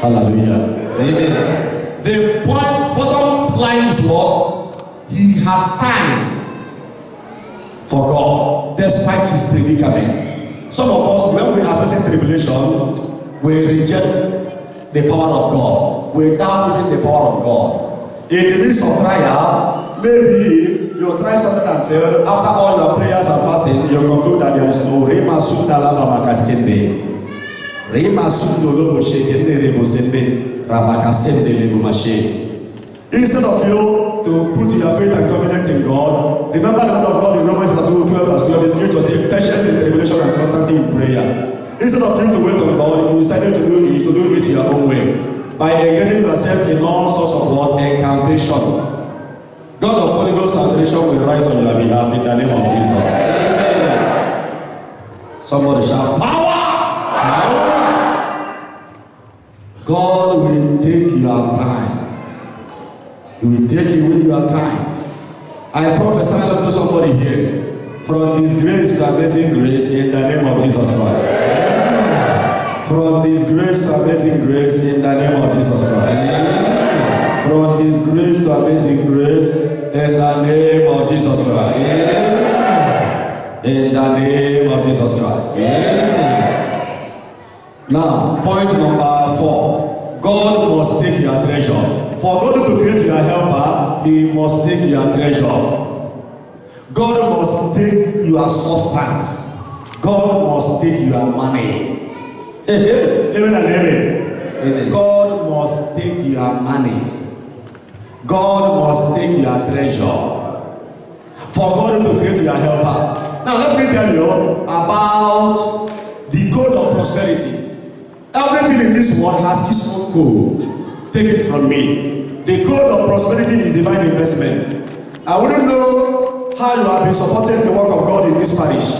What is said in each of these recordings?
Hallelujah. Amen. The bottom line is what? He had time for God despite his predicament. Some of us, when we are facing tribulation, we reject the power of God. We doubt even the power of God. In the midst of trial, maybe you try something and fail. After all your prayers and fasting, you conclude that there is no Rema Sundala Makaskende. Rema Sundolo Shekende Rebosende Rabakasende Lebumashe. Instead of you to put your faith and confidence in God, remember the word of God in Romans 12 verse 12 is going to say patience in tribulation and constancy in prayer. Instead of you to wait on God, you decided to do it your own way by engaging yourself in all sorts of what? Incantation. God of Holy Ghost salvation will rise on your behalf in the name of Jesus. Amen. Somebody shout power! Power! God will take your time. He will take away your time. I prophesy to somebody here from His grace to amazing grace in the name of Jesus Christ. Amen. From His grace to amazing grace in the name of Jesus Christ. Amen. From His grace to amazing grace in the name of Jesus Christ. Amen. In the name of Jesus Christ. Amen. Now, point number 4. God must take your treasure. For God to create your helper, He must take your treasure. God must take your substance. God must take your money. Amen and amen. God must take your money. God must take your treasure. For God to create your helper. Now let me tell you about the goal of prosperity. Everything in this world has its own goal. Take it from me. The goal of prosperity is divine investment. I wouldn't know how you have been supporting the work of God in this parish.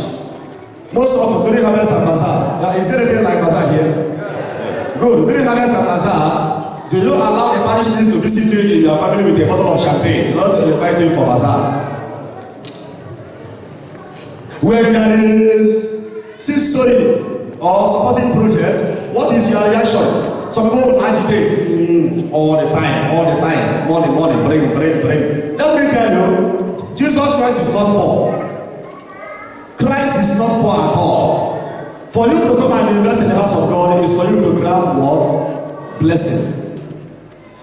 Most of us during Harvest and Bazaar. Is there anything like Bazaar here? Yes. Good. During Harvest and Bazaar, do you allow the parish priest to visit you in your family with a bottle of champagne? Not to invite you for Bazaar. When there is seed sowing or supporting project, what is your reaction? Some people agitate all the time, money, bring. Let me tell you, Jesus Christ is not poor. Christ is not poor at all. For you to come and invest in the house of God is for you to grab what? Blessing.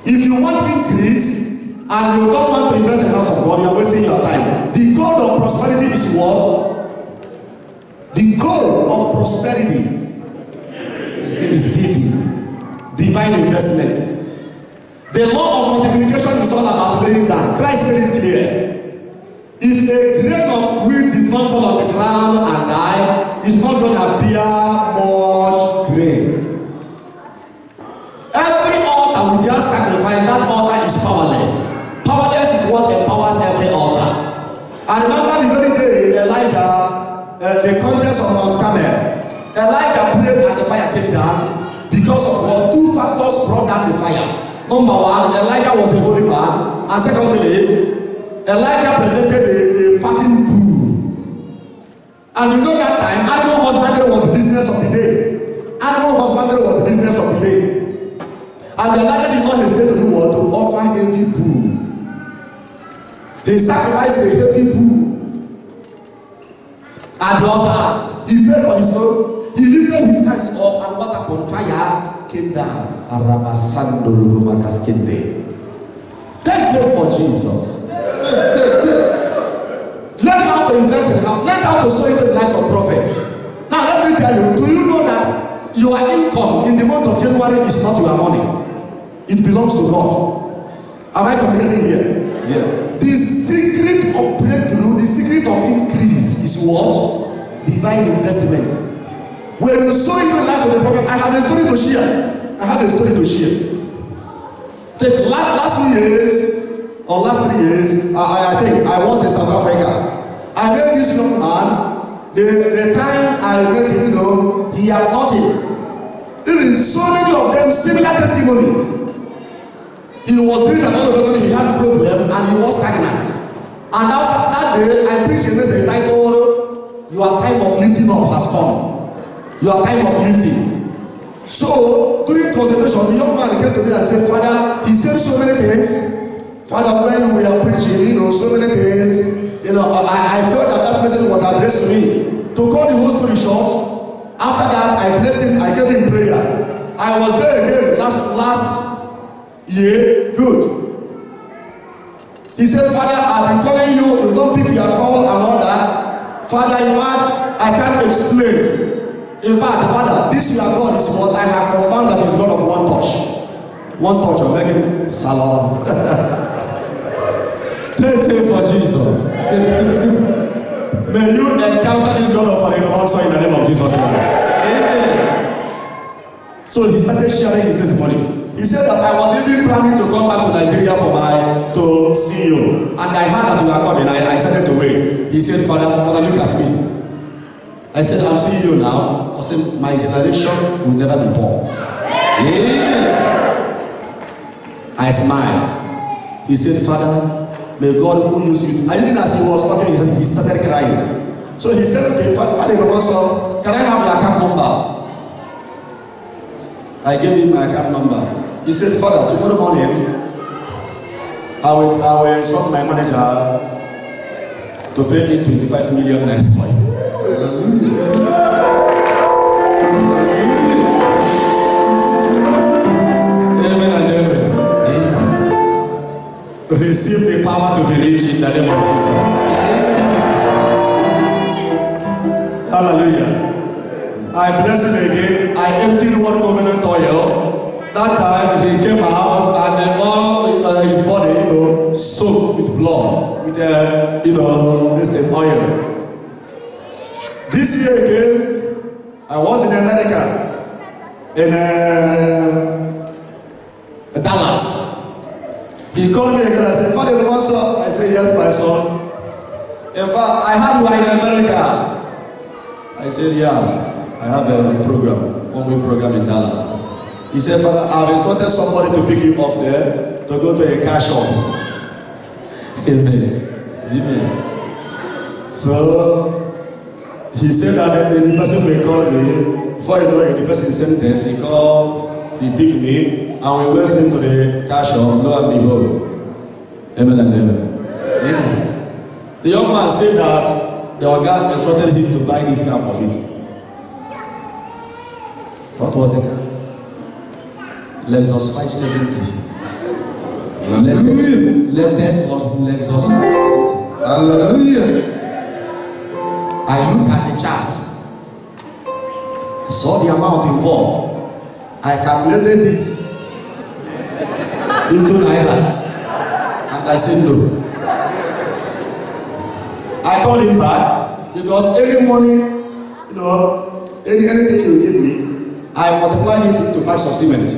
If you want increase and you don't want to invest in the house of God, you are wasting your time. The goal of prosperity is what? The goal of prosperity is giving. Divine investment. The law of multiplication is all about laying down. Christ made it clear. If a grain of wheat did not fall on the ground and die, it's not going to bear much grain. Every altar with your sacrifice, that altar is powerless. Powerless is what empowers every altar. And remember the very day Elijah, the contest of Mount Carmel, Elijah prayed and the fire came down. Because of what? Two factors brought down the fire. Number one, Elijah was a holy man. And secondly, Elijah presented a fattened bull. And you know that time, animal husbandry was the business of the day. Animal husbandry was the business of the day. And Elijah did not hesitate to do what? To offer heavy bull. He sacrificed a heavy bull at the altar. He paid for his own. He lifted his hands up and water on fire came down. Take them for Jesus. Learn how to invest in house. Learn how to sow into the lives of prophets. Now let me tell you, do you know that your income in the month of January is not your money? It belongs to God. Am I communicating here? Yeah. The secret of breakthrough, the secret of increase is what? Divine investment. When you sow into the lives of the prophet, I have a story to share. The last 2 years or last 3 years, I think I was in South Africa. I met this young man. The time I met him, he had nothing. There is so many of them similar testimonies. He was preaching and all of a sudden he had a problem and he was stagnant. And after that day, I preached a message titled, "Your time of lifting up has come." Your time of lifting. So during consultation, solution. The young man came to me and said, Father, he said so many things. Father, when we are preaching, so many things. I felt that message was addressed to me. To cut the whole story short, after that, I blessed him, I gave him prayer. I was there again last year. Good. He said, Father, I've been calling you, you don't pick your call and all that. Father, in fact, I can't explain. In fact, Father, this your God is what I have confirmed that is God of one touch. One touch, I'm making salam. Thank you for Jesus. May you encounter this God of an also in the name of Jesus Christ. Amen. So he started sharing his testimony. He said that I was even planning to come back to Nigeria to see you. And I heard that you are coming. I started to wait. He said, Father, look at me. I said, I'm seeing you now. I said, my generation will never be poor. Amen. I smiled. He said, Father, may God who use you. And even as he was talking, he started crying. So he said, okay, Father, can I have your account number? I gave him my account number. He said, Father, tomorrow morning, I will insult my manager to pay me 25 million naira for you. Amen and amen. Receive the power to be rich in the name of Jesus. Hallelujah. I bless him again. I emptied one covenant oil. That time he came out and all his body, soaked with blood, with this oil. This year again, I was in America, in Dallas. He called me again and said, Father, you want son? I said, yes, my son. In fact, I heard you are in America. I said, yeah, I have a program, one-week program in Dallas. He said, Father, I've instructed somebody to pick you up there to go to a car shop. Amen. Amen. So he said that the person will call me. Before you know it, the person sent this. He called, he picked me, and we went into the car shop. Lo and behold. Amen and amen. Amen. The young man said that the guy instructed him to buy this car for me. What was the car? Lexus 570. Hallelujah. Latest Lexus 570. Hallelujah. I looked at the chart. I saw the amount involved. I calculated it into naira. And I said no. I called him back because every morning, anything you give me, I multiply it into bags of cement.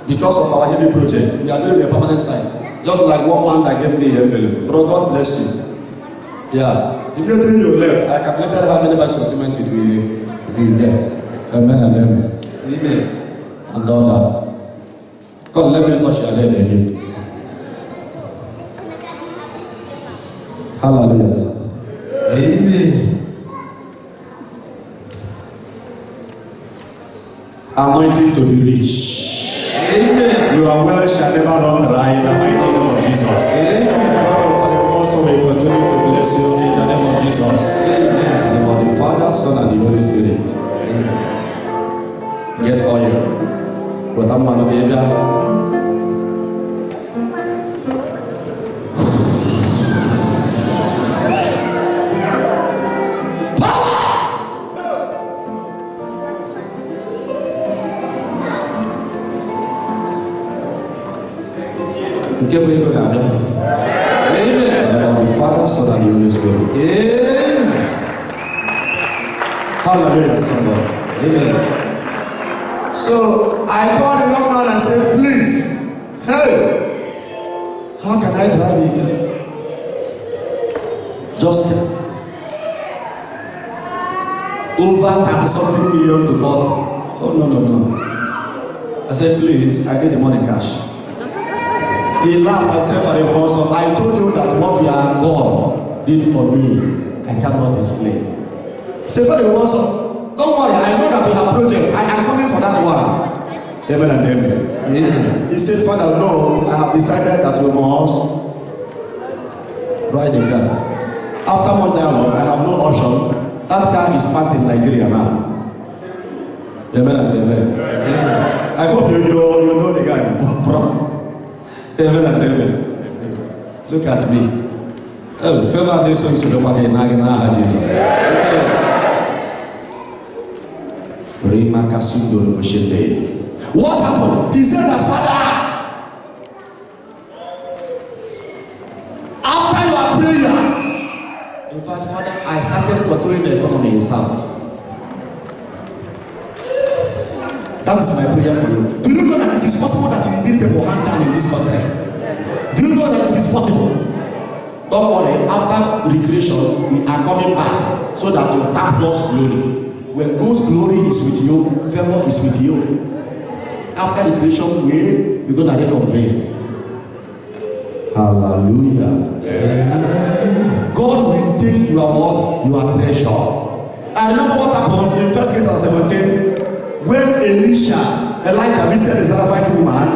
Because of our heavy project, we are doing a permanent site. Just like one man that gave me a envelope. Bro, God bless you. Yeah. Immediately you left, I calculated how many bags of cement it will get. Amen and amen. Amen. And all that. God, let me touch your head again. Hallelujah. Amen. Anointing to be rich. Amen. Your well shall never run dry in the mighty name of Jesus. Amen. God also will continue to bless you in the name of Jesus. Amen. In the name of the Father, Son, and the Holy Spirit. Amen. Get oil. But I'm man of the area. Amen. The Father, Son, and the Holy Spirit. Amen. Hallelujah, somebody. Amen. So I called the young man and said, please, hey, how can I drive again? Just over 30-something million to 40. Oh, no. I said, please, I get the money cash. He laughed and said, Father, I told you that what your God did for me, I cannot explain. He said, Father, don't worry, I know that you have a project. I am coming for that one. Amen and amen. Amen. He said, Father, no, I have decided that we must ride the car. After much dialogue, I have no option. That car is parked in Nigeria now. Amen and amen. Amen. I hope you know the guy. Amen and amen. Look at me. Oh, favor this song to the party in Jesus. What happened? He said that, Father, after your prayers, in fact, Father, I started controlling the economy in South. That is my prayer for you. Do you know that it is possible that you need people hands down in this country? Do you know that it is possible? Don't worry, after recreation, we are coming back so that you tap God's glory. When God's glory is with you, favor is with you. After recreation, we're going to reconvene. Hallelujah. Amen. God will take your what? Your treasure. I remember what happened in 1 Kings 17 when Elijah visited the Zarephath woman.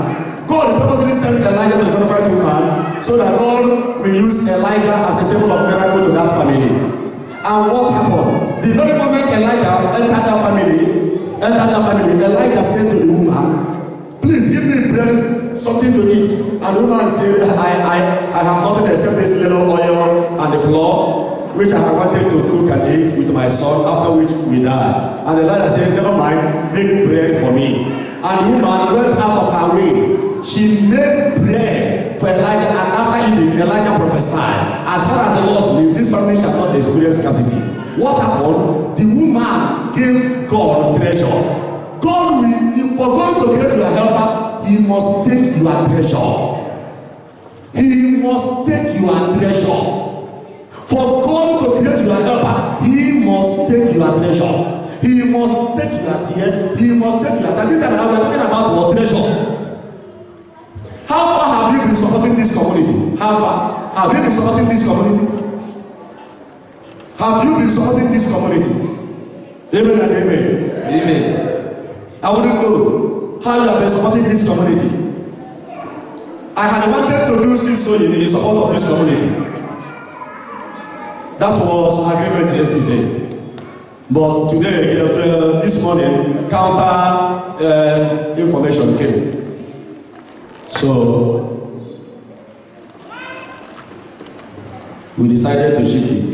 God purposely sent Elijah to the Zarephath woman so that God will use Elijah as a symbol of miracle to that family. And what happened? The very moment Elijah entered that family, Elijah said to the woman, please give me bread, something to eat. And the woman said, I have nothing except this little oil and the flour, which I have wanted to cook and eat with my son, after which we die. And Elijah said, never mind, make bread for me. And the woman went out of her way. She made bread for Elijah, and after eating, Elijah prophesied, as far as the Lord lives, this family shall not experience scarcity. What happened? The woman gave God a treasure. God will, for God to create your helper, He must take your treasure. He must take your treasure. For God to create your helper, He must take your treasure. He must take your tears. He must take your time. This time we are talking about your treasure. How far have you been supporting this community? How far have you been supporting this community? Have you been supporting this community? Amen and amen. Amen. I want to know how you have been supporting this community. I had wanted to do this so in support of this community. That was agreement yesterday. But today, this morning, counter information came. So we decided to shift it.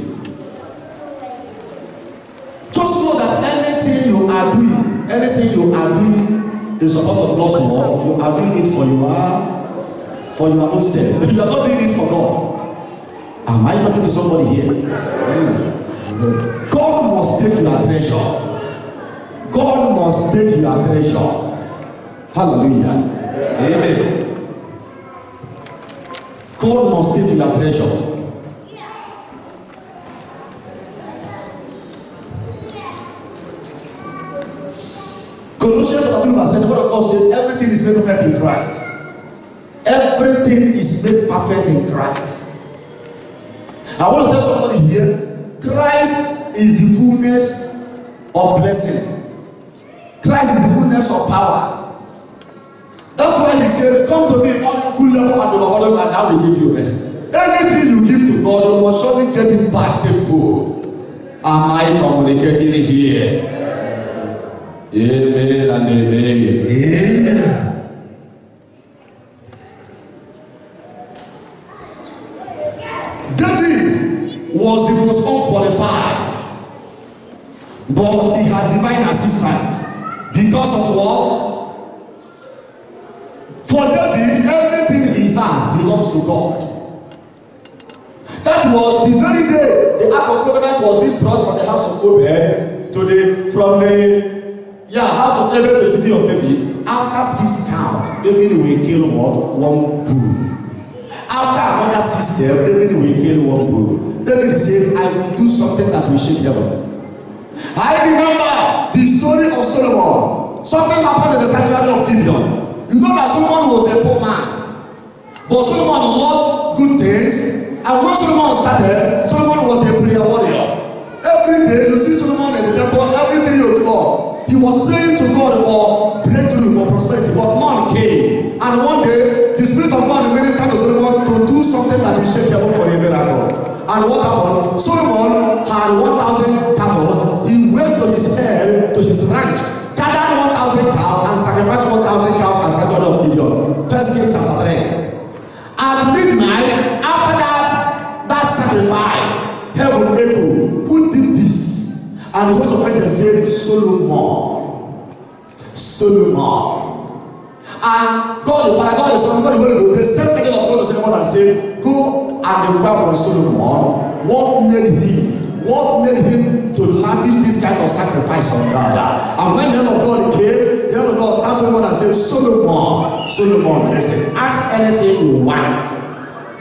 Just know that anything you are doing in support of God's word, you are doing it for your own self. You are not doing it for God. Am I talking to somebody here? God must take your treasure. God must take your treasure. Hallelujah. Amen. God must take your treasure. Colossians 2 verse 10, the word of God says everything is made perfect in Christ. Everything is made perfect in Christ. I want to tell somebody here, Christ is the fullness of blessing. Christ is the fullness of power. That's why He said, come to me on good level and overwhelmed, and I will give you rest. Anything you give to God, you must surely get it back tenfold. Am I communicating here? Amen and amen. Amen. David was the most unqualified, but he had divine assistance because of what? For David, everything he had belongs to God. That was the very day the Ark of Covenant was being brought from the house of Obed to house of David to the city of David. After 6 counts, David will kill what? 1 bull. After another 6 steps, David will kill 1 bull. David said, I will do something that will shake heaven. I remember the story of Solomon. Something happened in the sanctuary of Gideon. You know that Solomon was a poor man, but Solomon loved good things. And when Solomon started, Solomon was a prayer warrior. Every day you see Solomon in the temple, every 3 o'clock, He was praying to God for breakthrough, for prosperity, but none came. And one day, the Spirit of God ministered to Solomon to do something that will shake heaven for a miracle. And what happened? Solomon had 1,000 cattle. He went to his ranch, gathered 1,000 cows, and sacrificed 1,000 cows as a God of Gideon. 1 Kings chapter 3. At midnight, after that sacrifice, heaven echoed. Who did this? And the voice of angels said, Solomon. Solomon. And God the Father, God the Son, God the Holy Ghost, the same angel of God to Solomon and said, go and inquire from Solomon what made him to lavish this kind of sacrifice on God. And when the hand of God came, the hand of God asked Solomon and said, Solomon, listen, ask anything you want.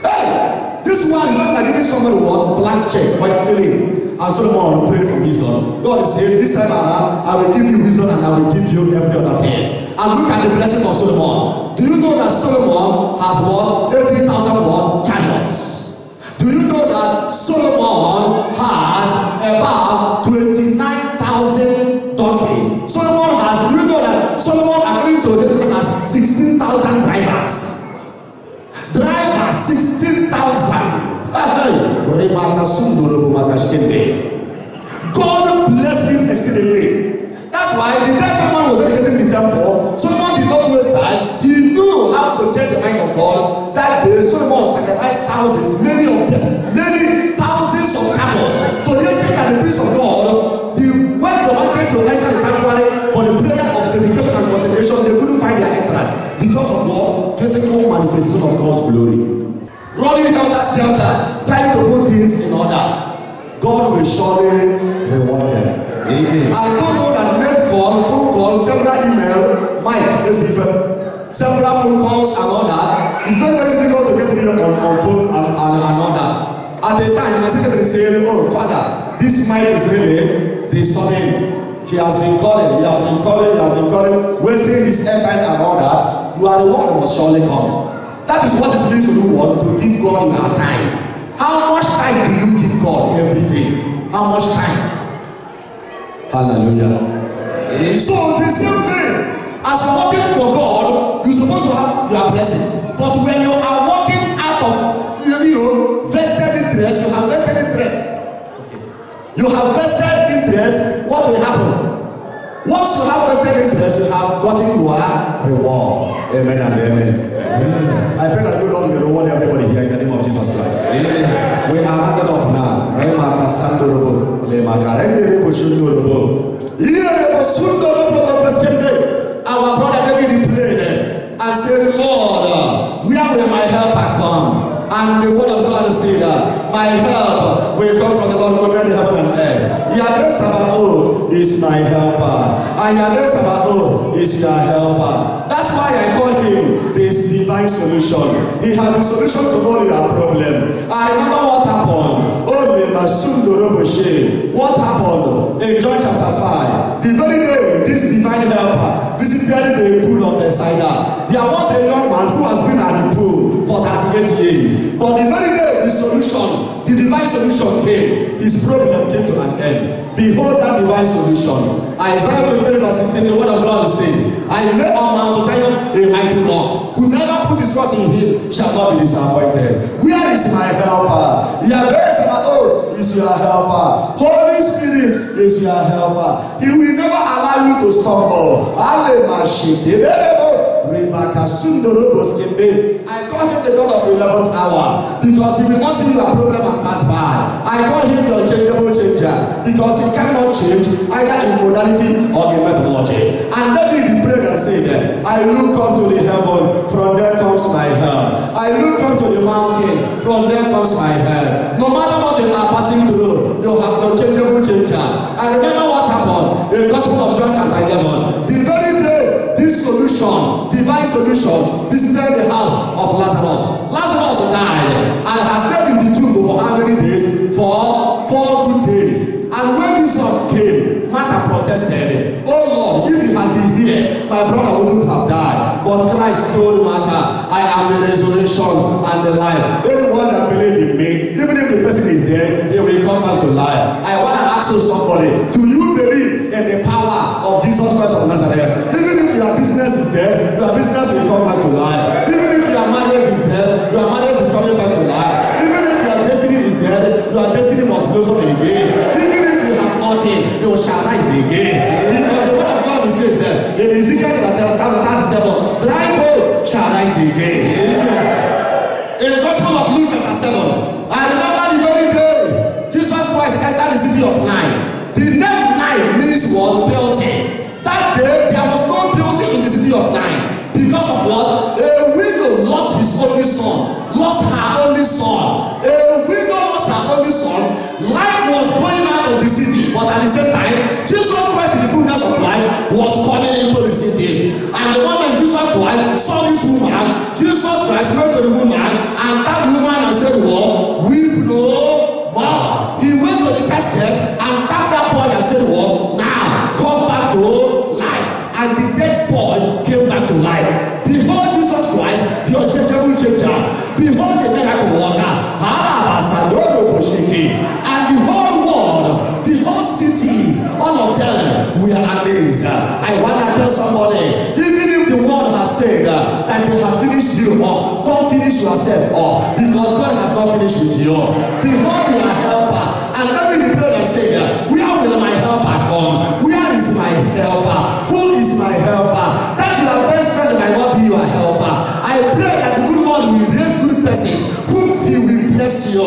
Hey, this one is not like giving somebody one blank check, white filling. And Solomon prayed for wisdom. God is saying, this time around, I will give you wisdom and I will give you every other thing. And look at the blessing of Solomon. Do you know that Solomon has what? 80,000 chariots? Do you know that Solomon has about 29,000 donkeys? Solomon has, do you know that Solomon, according to this, has 16,000 drivers? Drivers, 16,000. God blessed him exceedingly. That's why the day someone was dedicating the temple, Solomon did not waste time. He knew how to get the mind of God. That day, Solomon sacrificed thousands, many of them, many thousands of cattle. To the extent that the priest of God, when they wanted to enter the sanctuary for the prayer of dedication and consecration, they couldn't find their entrance because of what? Physical manifestation of God's glory. Running down that shelter, trying to put things in order. God will surely reward them. Amen. I don't know that mail call, phone call, several email, several phone calls and all that. It's not very difficult to get me on phone and all that. At the time, my secretary said, oh, Father, this mind is really disturbing. He has been calling, wasting his airtime and all that. You are the one who must surely come. That is what it means to do what? To give God your time. How much time do you give God every day? How much time? Hallelujah. So the same thing as working for God, you're supposed to have your blessing. But when you are working out of vested interest, you have vested interest. Okay. You have vested interest, what will happen? Once you have vested interest, you have gotten your reward. Amen and amen. Amen. I pray that God will reward everybody here in the name of Jesus Christ. Amen. We are handed up now. Our brother David prayed and said, Lord, where will my helper come? And the word of God said that my help will come from the Lord who made heaven and earth. Yahweh Sabaoth is my helper, and Yahweh Sabaoth is your helper. That's why I call him this divine solution. He has the solution to all your problem. I remember what happened. What happened in John chapter 5? The very day this divine helper visited the pool of Bethesda, there was a young man who has been at the pool for 38 years. But the very day the solution, the divine solution came, his problem came to an end. Behold that divine solution. Isaiah 23 verse 16, the word of God is saying, I lay on Mount Zion a mighty rock. Whoever put his trust in him shall not be disappointed. Where is my helper? Yahweh Sabaoth is your helper. Holy Spirit is your helper. He will never allow you to stumble. I call him the God of 11th hour because he will not see your problem and pass by. I call him the unchangeable changer because he cannot change either in modality or in methodology. And David prayed and said, I look up to the heaven, from there comes my help. I look up to the mountain, from there comes my help. No matter what you are passing through, you have the unchangeable changer. And remember what happened in the Gospel of John chapter 11. The very day this solution, divine solution, visited the house of Lazarus. Lazarus died and has stayed in the tomb for how many days? For 4 good days. And when Jesus came, Martha protested, oh Lord, if you had been here, my brother wouldn't have died. But Christ told Martha, I am the resurrection and the life. Anyone that believes in me, even if the person is dead, he will come back to life. I want to ask you somebody, do you believe in the power of Jesus Christ of Nazareth. Even if your business is dead, your business will come back to life. Even if your marriage is dead, your marriage is coming back to life. Even if your destiny is dead, your destiny must blossom again. Even if you have nothing, you shall rise again. Because the word of God will say, in Ezekiel chapter 37, dry bone shall rise again. In the Gospel of Luke chapter 7, I remember the very day Jesus Christ entered the city of Nain. The name Nain means what? Beauty. That day there was no beauty in the city of Nain. Because of what? A widow lost his only son, lost her only son. A widow lost her only son. Life was going out of the city, but at the same time, Jesus Christ in the fullness of life was coming into the city. And the moment Jesus Christ saw this woman, Jesus Christ went to the woman and that woman and said, "What? Weep no more." He went to the casket and tapped that boy and said, "What? Now come back to life." And the dead boy came back to life. Behold Jesus Christ, the unchangeable changer. Behold the miracle worker. And the whole world, the whole city, all of them, we are amazed. I want to tell somebody, even if the world has said that you have finished you up, don't finish yourself up, because God has not finished with you. Behold your helper. And maybe the brother said, where will my helper come? Where is my helper? Who is my helper? That your best friend might not be your helper. I pray that the good Lord will raise good persons whom he will bless you.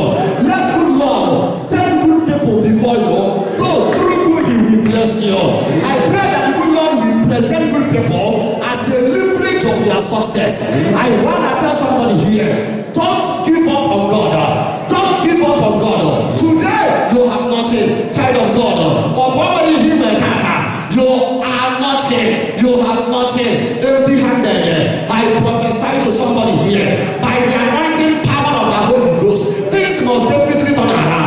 Let good Lord send good people before you, those through whom he will bless you. I pray that the good Lord will present good people as a leverage of your success. I want to tell somebody here, don't give up on God. Don't give up on God. Today you have nothing, child of God. Or somebody here, my kaka, you are nothing. You have nothing. Empty-handed. I prophesy to somebody here, by the anointing power of the Holy Ghost, things must definitely turn around.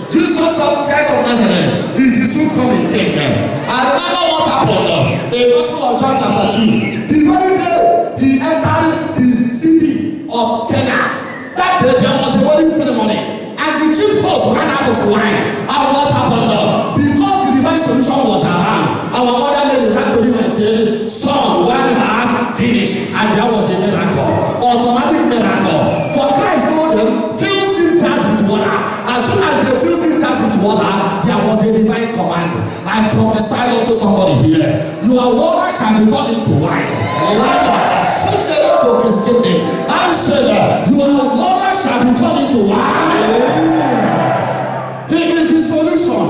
Jesus Christ of Nazareth is the soon coming King. I remember what happened in the Gospel of John chapter 2. The very day he entered the city of Cana, that day there was a wedding ceremony, and the chief host ran out of wine. And what happened? Because the divine solution was around, our mother Mary ran to him and said, "Son, wine has finished." And that was a miracle, automatic miracle. For Christ told them, fill cisters with water. As soon as they fill cisters with water, there was a divine command. I prophesy unto somebody here, your water shall be turned into wine. I said, your water shall be turned into wine. He is the solution.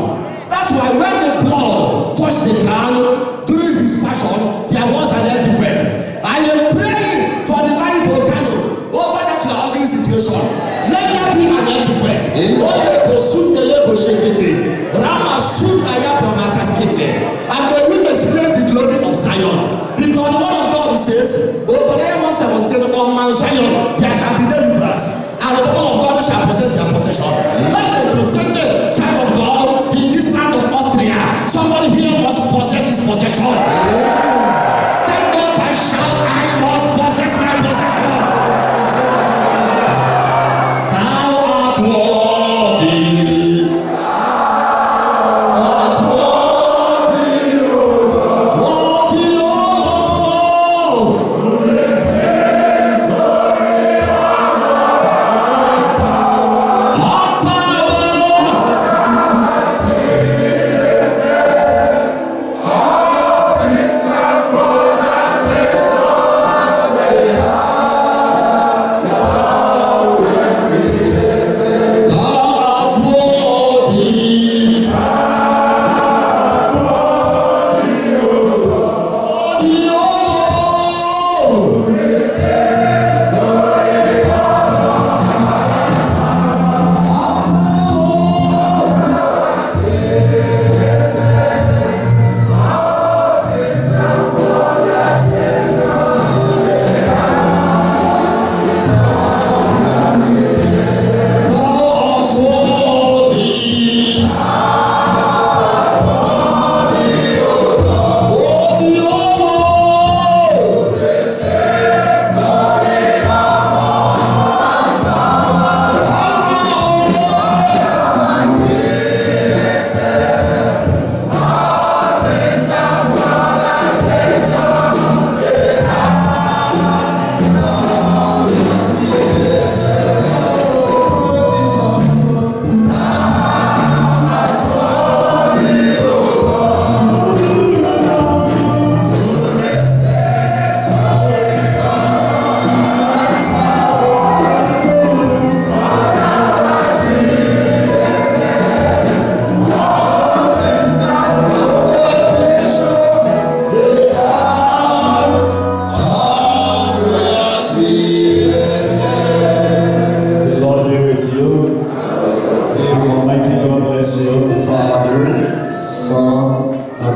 That's why when the blood touched the ground during his passion, there was an earthquake. I am praying for divine volcano over that your ugly situation. Let there be an earthquake. And they will experience the glory of Zion. Because the word of God says, on Mount Zion there shall be deliverance, and the people of God shall possess their possession. Let the descendant child of God in this land of Austria, somebody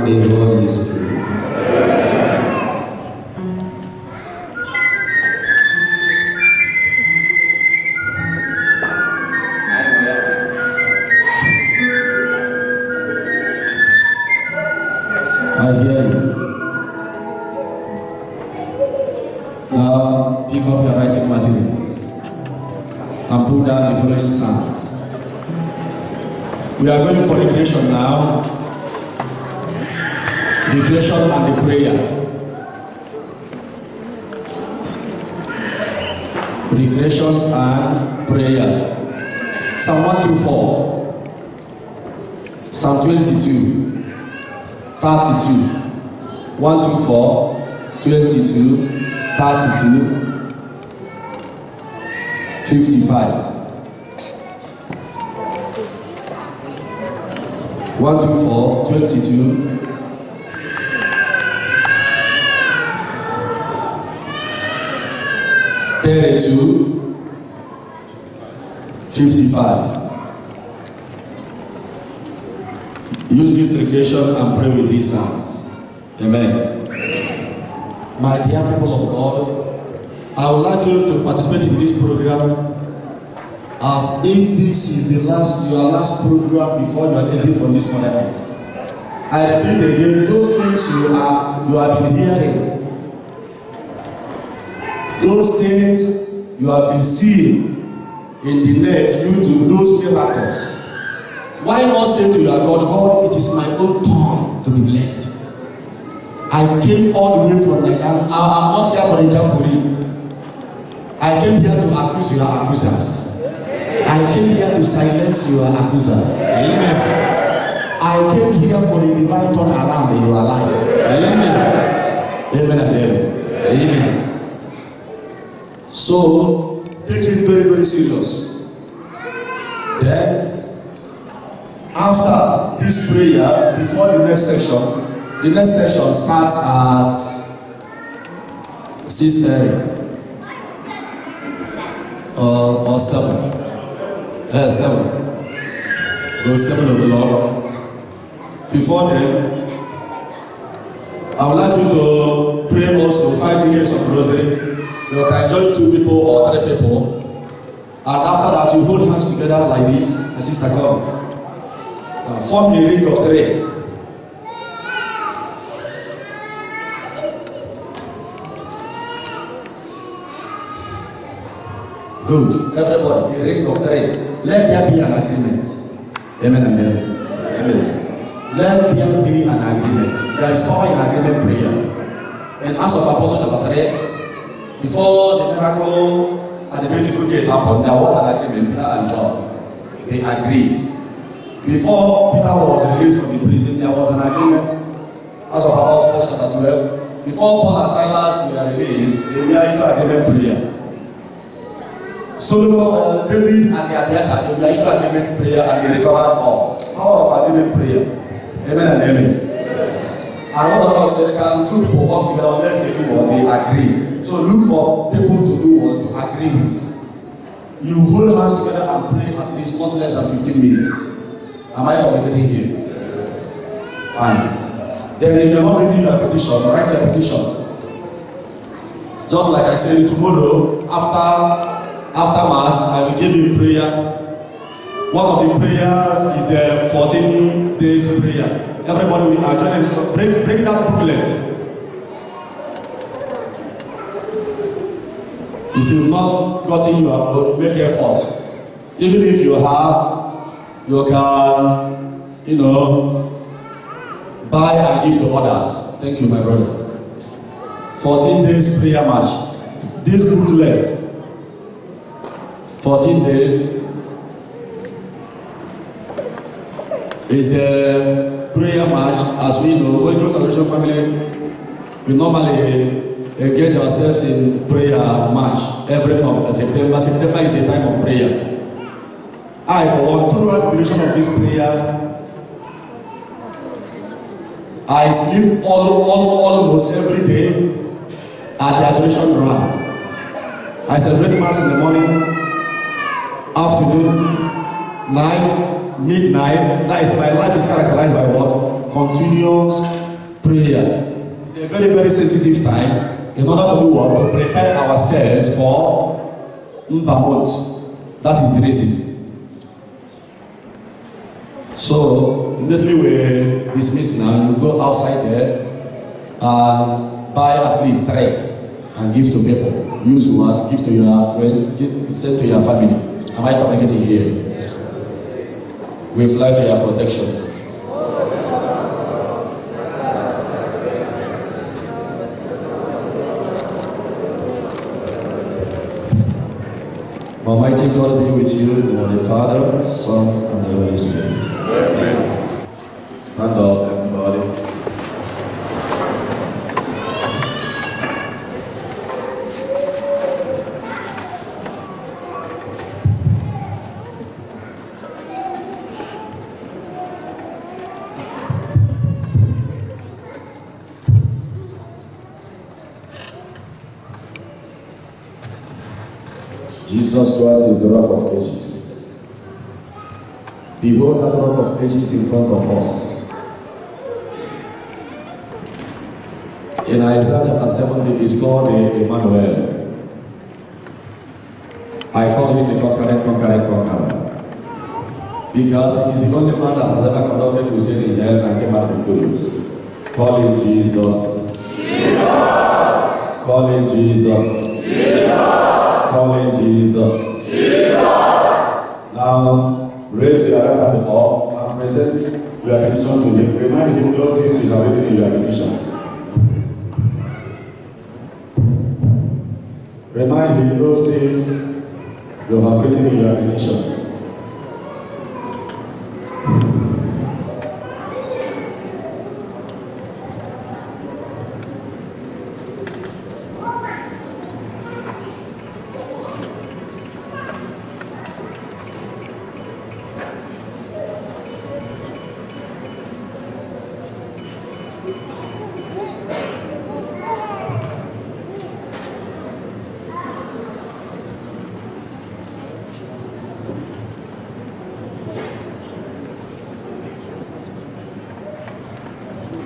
and the Holy Spirit. I hear you. Now, pick up your writing materials and put down the following psalms. We are going for recreation now. Recreation and the prayer. Recreations and prayer. Psalm 1 through 4. Psalm 22. 32. 1 through 4. 22. 32. 55. 1 through 4, 22, 32, 55. Use this recreation and pray with these psalms. Amen. My dear people of God, I would like you to participate in this program as if this is your last program before you are exit from this corner earth. I repeat again, those things you have been hearing, those things you have been seeing in the net due to those miracles. Why not say to your God, God, it is my own turn to be blessed. I came all the way from Nigeria. I'm not here for the jamboree. I came here to accuse your accusers. I came here to silence your accusers. Amen. I came here for a divine turnaround in your life. Amen. Amen and amen. Amen. So, take it very, very serious. Then, after this prayer, before the next session starts at 6:30 or 7. 7. Those 7 of the Lord. Before then, I would like you to pray also 5 minutes of rosary. You can join 2 people or 3 people. And after that, you hold hands together like this. My sister, come. Now form a ring of 3. Good. Everybody, a ring of 3. Let there be an agreement. Amen and amen. Amen. Let there be an agreement. There is power in agreement prayer. In Acts of Apostles chapter 3, before the miracle and the beautiful gate happened, there was an agreement, Peter and John. They agreed. Before Peter was released from the prison, there was an agreement. Acts of Apostles chapter 12. Before Paul and Silas were released, they were into agreement prayer. Solomon, David, and their daughter, they were into agreement prayer and they recovered all. Power of agreement prayer. Amen and amen. And what the Lord said, can 2 people work together unless they do what they agree. So look for people to do what to agree with. You hold hands together and pray at least not less than 15 minutes. Am I communicating here? Fine. Then if you're not reading your petition, write your petition. Just like I said, tomorrow after Mass, I will give you prayer. One of the prayers is the 14 days prayer. Everybody will join. Bring that booklet. If you've not gotten your own, make effort. Even if you have, you can, buy and give to others. Thank you, my brother. 14 days prayer march. This booklet. 14 days is the prayer march. As we know, Holy Ghost Salvation Family, we normally engage ourselves in prayer march every month. September is a time of prayer. I, for one, throughout the duration of this prayer, I sleep almost every day at the adoration ground. I celebrate Mass in the morning, afternoon, night, midnight. That is, my life is characterized by what? continuous prayer. It's a very, very sensitive time in order to do what? To prepare ourselves for Mbamot. That is the reason. So, immediately we dismiss now, you go outside there and buy at least 3 and give to people. Use one, give to your friends, send to your family. Am I communicating here? We fly to your protection. Almighty God be with you, in the Father, Son, and the Holy Spirit. Amen. Stand up, everybody. Jesus Christ is the rock of ages. Behold that rock of ages in front of us. In Isaiah chapter 7, it is called Emmanuel. I call him the conqueror. Because he is the only man that has ever conducted crusade in hell and came out victorious. Call him Jesus. Call him Jesus. Call him Jesus. Now, raise your right hand up and present your petitions to him. Remind him those things you have written in your petitions. Remind him those things you have written in your petitions.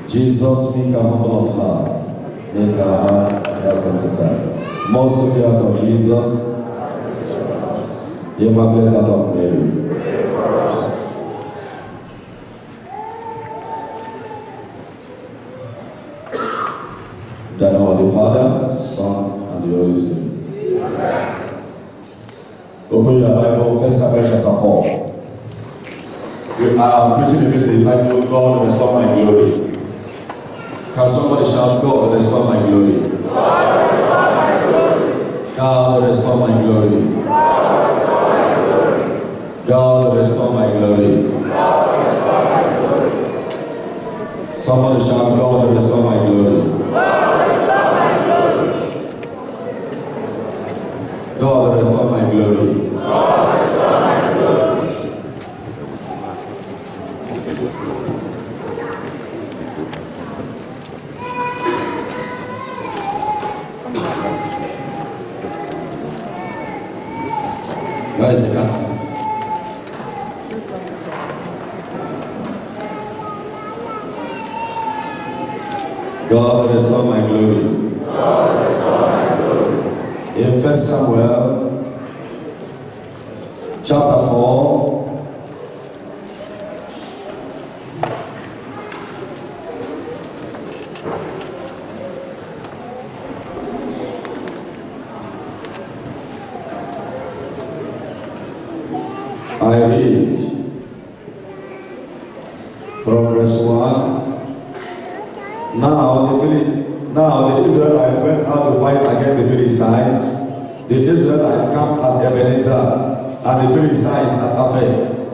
Jesus, make a humble of heart, make our hearts help unto God. Most holy heart of Jesus, the Immaculate Heart of Mary. Pray for us. In the name of the Father, Son, and the Holy Spirit. Amen. Open your Bible, 1 Samuel chapter 4. We are preaching the message entitled God Restore My Glory. Can somebody shout, God restore my glory? God restore my glory. God restore my glory. God restore my glory. God restore my glory. Somebody shout, God restore my glory. God restore my glory. God restore my glory. God restore my glory. Where is the catechist? God restore my glory. God restore my glory. In 1 Samuel chapter 4, I read from verse 1. Now the Israelites went out to fight against the Philistines. The Israelites camped at Ebenezer and the Philistines at Aphek.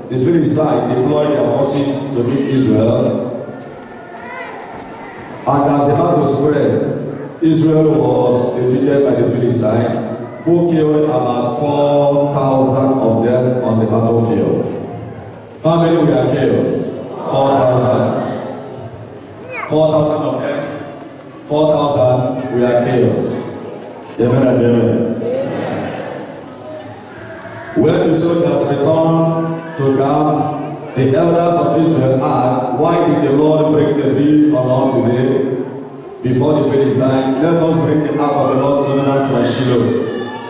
The Philistines deployed their forces to meet Israel. And as the battle spread, Israel was defeated by the Philistines, who killed about 4,000 of them on the battlefield. How many were killed? 4,000. 4,000 of them. 4,000 were killed. Amen and amen. When the soldiers returned to camp, the elders of Israel asked, why did the Lord bring the thief on us today before the Philistine? Let us bring the ark of the Lord's covenant from Shiloh,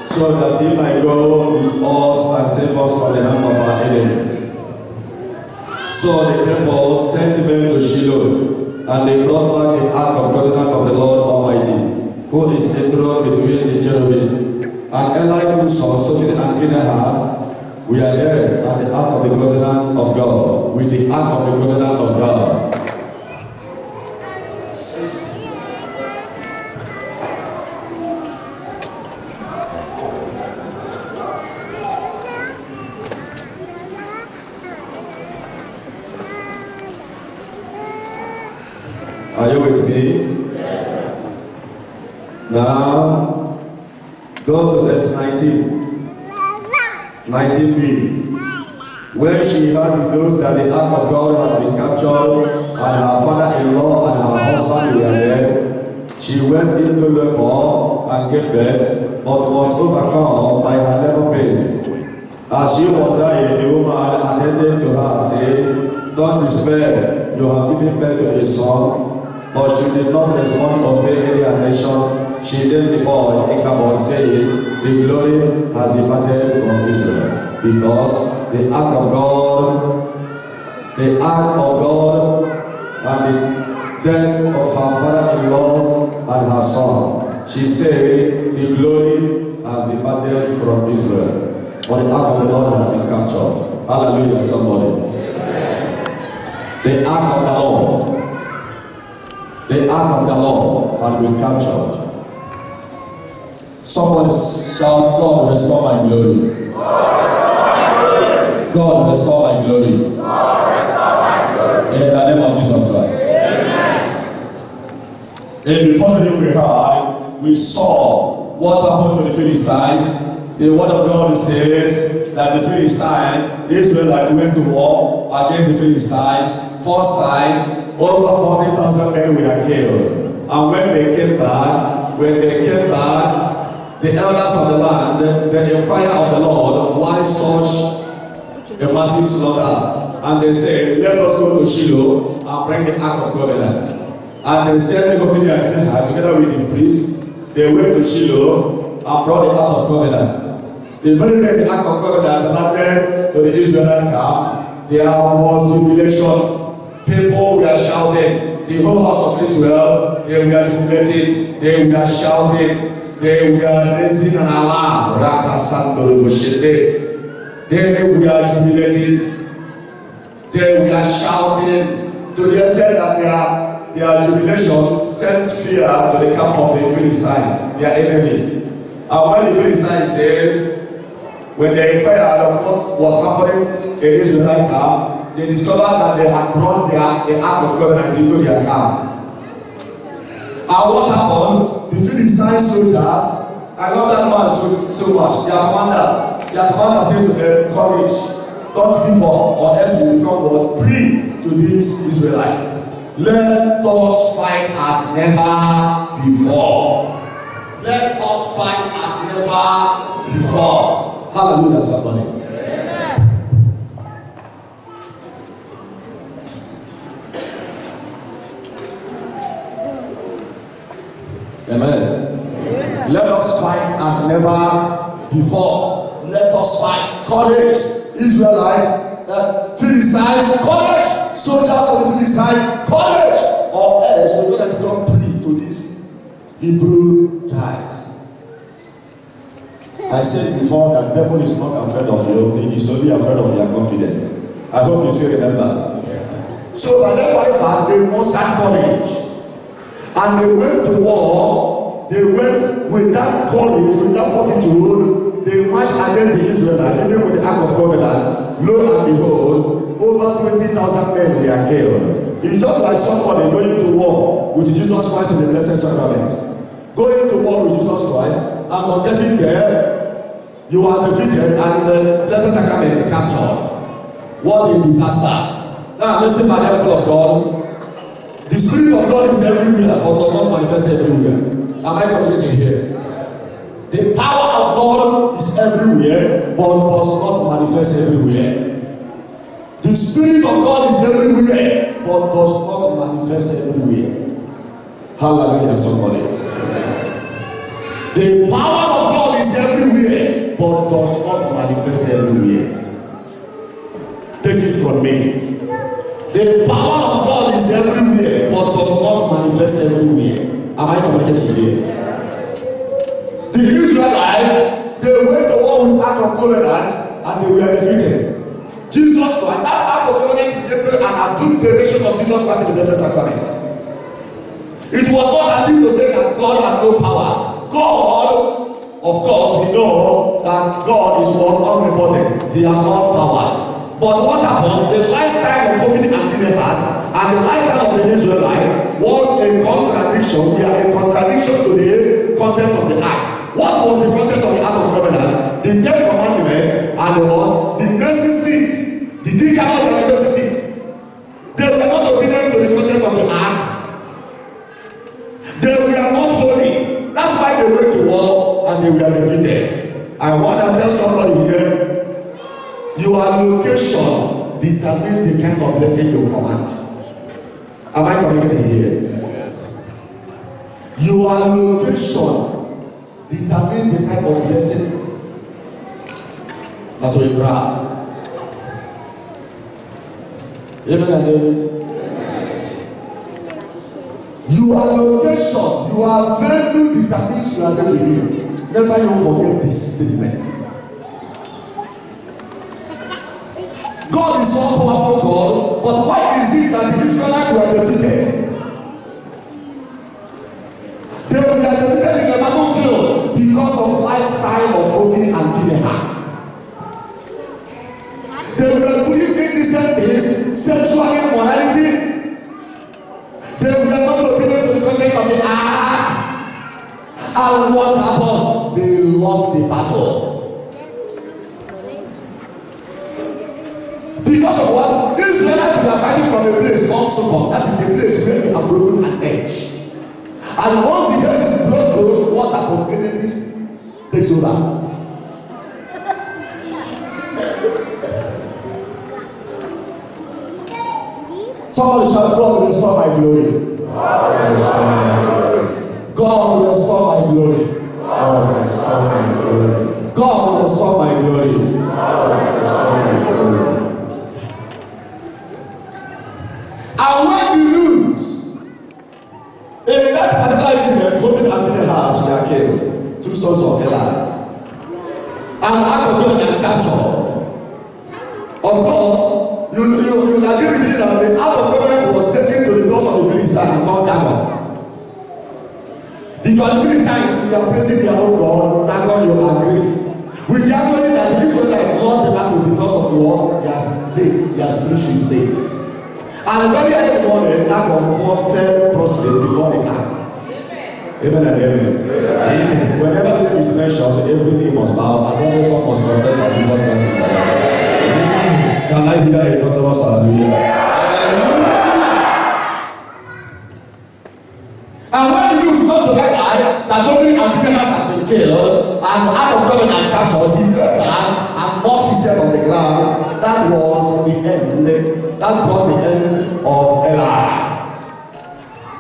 so that he might go with us and save us from the hand of our enemies. So the people sent men to Shiloh, and they brought back the ark of covenant of the Lord Almighty, who is enthroned between the cherubim. And Eli took sons, Sophie and Phinehas. We are there at the ark of the covenant of God, with the ark of the covenant of God. Are you with me? Yes. Now, go to verse 19. 19b. When she heard the news that the ark of God had been captured, and her father-in-law and her husband were dead, she went into labor and gave birth, but was overcome by her labor pains. As she was dying, the woman attended to her, saying, "Don't despair, you have given birth to a son." But she did not respond or pay any attention. She named the boy Ichabod, saying, "The glory has departed from Israel, because the ark of God, and the death of her father-in-law and her son." She said, "The glory has departed from Israel, for the ark of the Lord has been captured." Hallelujah, somebody. Amen. The ark of the Lord. The ark of the Lord had been captured. Somebody shout, "God restore my glory." God restore my glory. In the name of Jesus Christ. Amen. And before we heard, we saw what happened to the Philistines. The word of God says that the Philistine, the Israelites went to war against the Philistine. First time, over 40,000 men were killed. And when they came back, the elders of the land, they inquired of the Lord, why such a massive slaughter? And they said, "Let us go to Shiloh and bring the ark of covenant." And they sent Sophie and Phinehas together with the priest. They went to Shiloh and brought the ark of covenant. The very day the ark of covenant landed to the Israelite camp, there was jubilation. People were shouting. The whole house of Israel, they were jubilating. They were shouting. They were raising an alarm. They were jubilating. They were shouting to the extent that their jubilation sent fear to the camp of the Philistines, their enemies. And when the Philistines said, when they inquired of what was happening in the Israelite camp, they discovered that they had brought the ark of covenant into their camp. And what happened? The Philistine soldiers, I love that man so much. Their commander said to them, "Courage, don't give up, or else you become what? Pray to these Israelites. Let us fight as never before. Let us fight as never before." Hallelujah, somebody. Amen. Yeah. Let us fight as never before. Let us fight. Courage, Israelites, Philistines, courage, soldiers of the Philistines, courage, or else we're going to become prey to these Hebrew guys. I said before that the devil is not afraid of you, he is only afraid of your confidence. I hope you still remember. So by that time, they must have courage. And they went to war. They went with that courage, with that fortitude. They marched against the Israelites, even with the ark of covenant. Lo and behold, over 20,000 men were killed. It's just like somebody going to war with Jesus Christ in the Blessed Sacrament. Going to war with Jesus Christ, and on getting there, you are defeated, and the Blessed Sacrament captured. What a disaster. Now, listen, my people of God. The Spirit of God is everywhere, but does not manifest everywhere. Am I communicating here? The power of God is everywhere, but does not manifest everywhere. The Spirit of God is everywhere, but but does not manifest everywhere. Hallelujah, somebody. The power of God is everywhere, but does not manifest everywhere. Take it from me. The power of God is everywhere, but does not manifest everywhere. Am I communicating here? The Israelites, they went to war with Ark of Covenant and they were defeated. Jesus Christ, that Ark of Covenant is separate and adorned the revelation of Jesus Christ in the Blessed Sacrament. It was not as if to say that God has no power. God, of course, we know that God is omnipotent. He has all powers. But what happened? The lifestyle of Hophni and Phinehas and the lifestyle of the Israelite was a contradiction. We are a contradiction to the content of the Ark. What was the content of the Ark of Covenant? The 10 Commandments and what? The mercy seat. The decalogue and the mercy seat. They were not obedient to the content of the Ark. They were not holy. That's why they went to war and they were defeated. I want to tell somebody here, your location determines the kind of blessing you command. Am I communicating here? Your location determines the type of blessing that will grab. Amen and amen. Your location, your value determines your value. Never you forget this statement. God is all powerful God, but why is it that the Israelites were defeated? They were defeated in the battlefield because of lifestyle of Hophni and Phinehas. They were doing indecent things, sexual immorality. They were not obedient to the content of the Ark. And what happened? They lost the battle. Because of what? Israelites were fighting from a place called Sukkot. That is a place where they are broken an edge. And once the edge is broken, what happened? Enemies takes over. Somebody shout, God will restore my glory. God will restore my glory. God will restore my glory. God will restore my glory. God will restore my glory. And when you lose, in that particular incident, Hophni and Phinehas were killed, 2 sons of Eli. And Ark of Covenant captured. Of course, you agree with me that the Ark of Covenant was taken to the doors of the Philistines and called Dagon. Because the Philistines, we are praising their own God, Dagon, you are great. With the argument that the Israelites lost the battle because of what? Their state, their spiritual state. And very early in the morning, Dagon fell prostrate before the ark. Amen and amen. Amen. Whenever the name is mentioned, every knee must bow and every tongue must confess that Jesus Christ is the Lord. Amen. Can I hear a thunderous hallelujah? And when the news come to that eye, that Hophni and Phinehas had been killed, and the Ark of Covenant captured, he fell down and knocked himself on the ground. That was the end. That brought the end of Eli.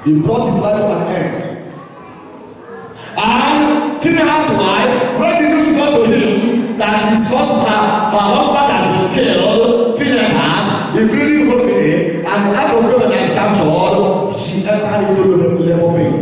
He brought his life to an end. And Phinehas' wife, when the news got to him that his husband has been killed, Phinehas, including Hophni, and the Ark of Covenant captured, she entered into the level pain.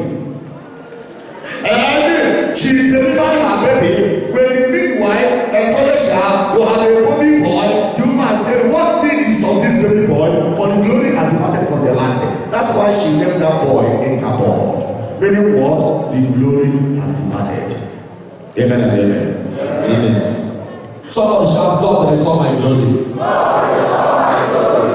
And she delivered her baby. When the midwife encouraged her, you have a baby boy. The woman said, what thing is of this baby boy? For the glory has departed from the land. That's why she named that boy Ichabod. Meaning what? The glory has departed. Amen and amen. Amen. Somebody shout, God restore my glory. God restore my glory.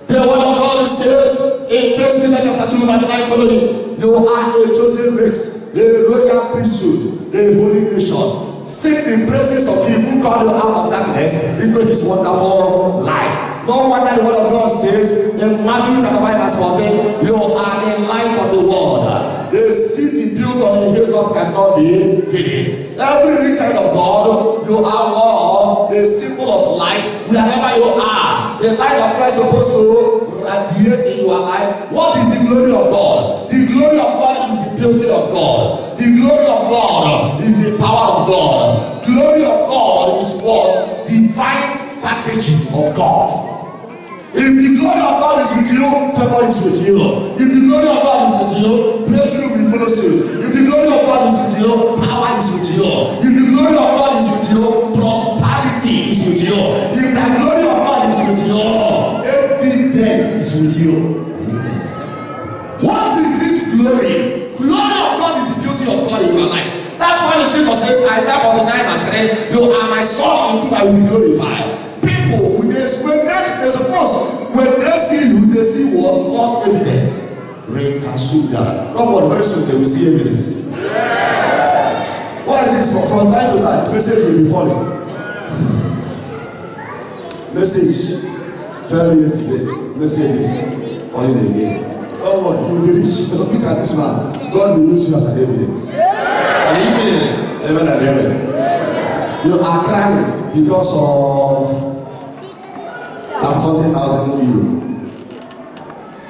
The word of God says in 1 Peter chapter 2 verse 9 following, you are a chosen race, a royal priesthood, a holy nation. Seek the praises of him who called you out of darkness into his wonderful light. No wonder the word of God says in Matthew chapter 5 verse 14, you are the light of the world. The city built on a hilltop cannot be hidden. Every child of God, you are more of the symbol of light wherever you are. The light of Christ is supposed to radiate in your life. What is the glory of God? The glory of God is the beauty of God. The glory of God is the power of God. Glory of God is what? Divine packaging of God. If the glory of God is with you, favor is with you. If the glory of God is with you, breakthrough will follow you. If the glory of God is with you, power is with you. If the glory of God is with you, prosperity is with you. If the glory of God is with you, evidence is with you. What is this glory? Glory of God is the beauty of God in your life. That's why the scripture says, Isaiah 49 verse 3, you are my son, in whom I will be glorified. People, when they see you, they see what? Cause evidence. Nobody very soon they will see evidence. Yeah. Why is this? From time to time, message will be falling. Message fell yesterday. Message is falling again. Don't worry, you will be rich. Look at this man. God will use you as an evidence. Amen. Amen and amen. You are crying because of that something hasn't you.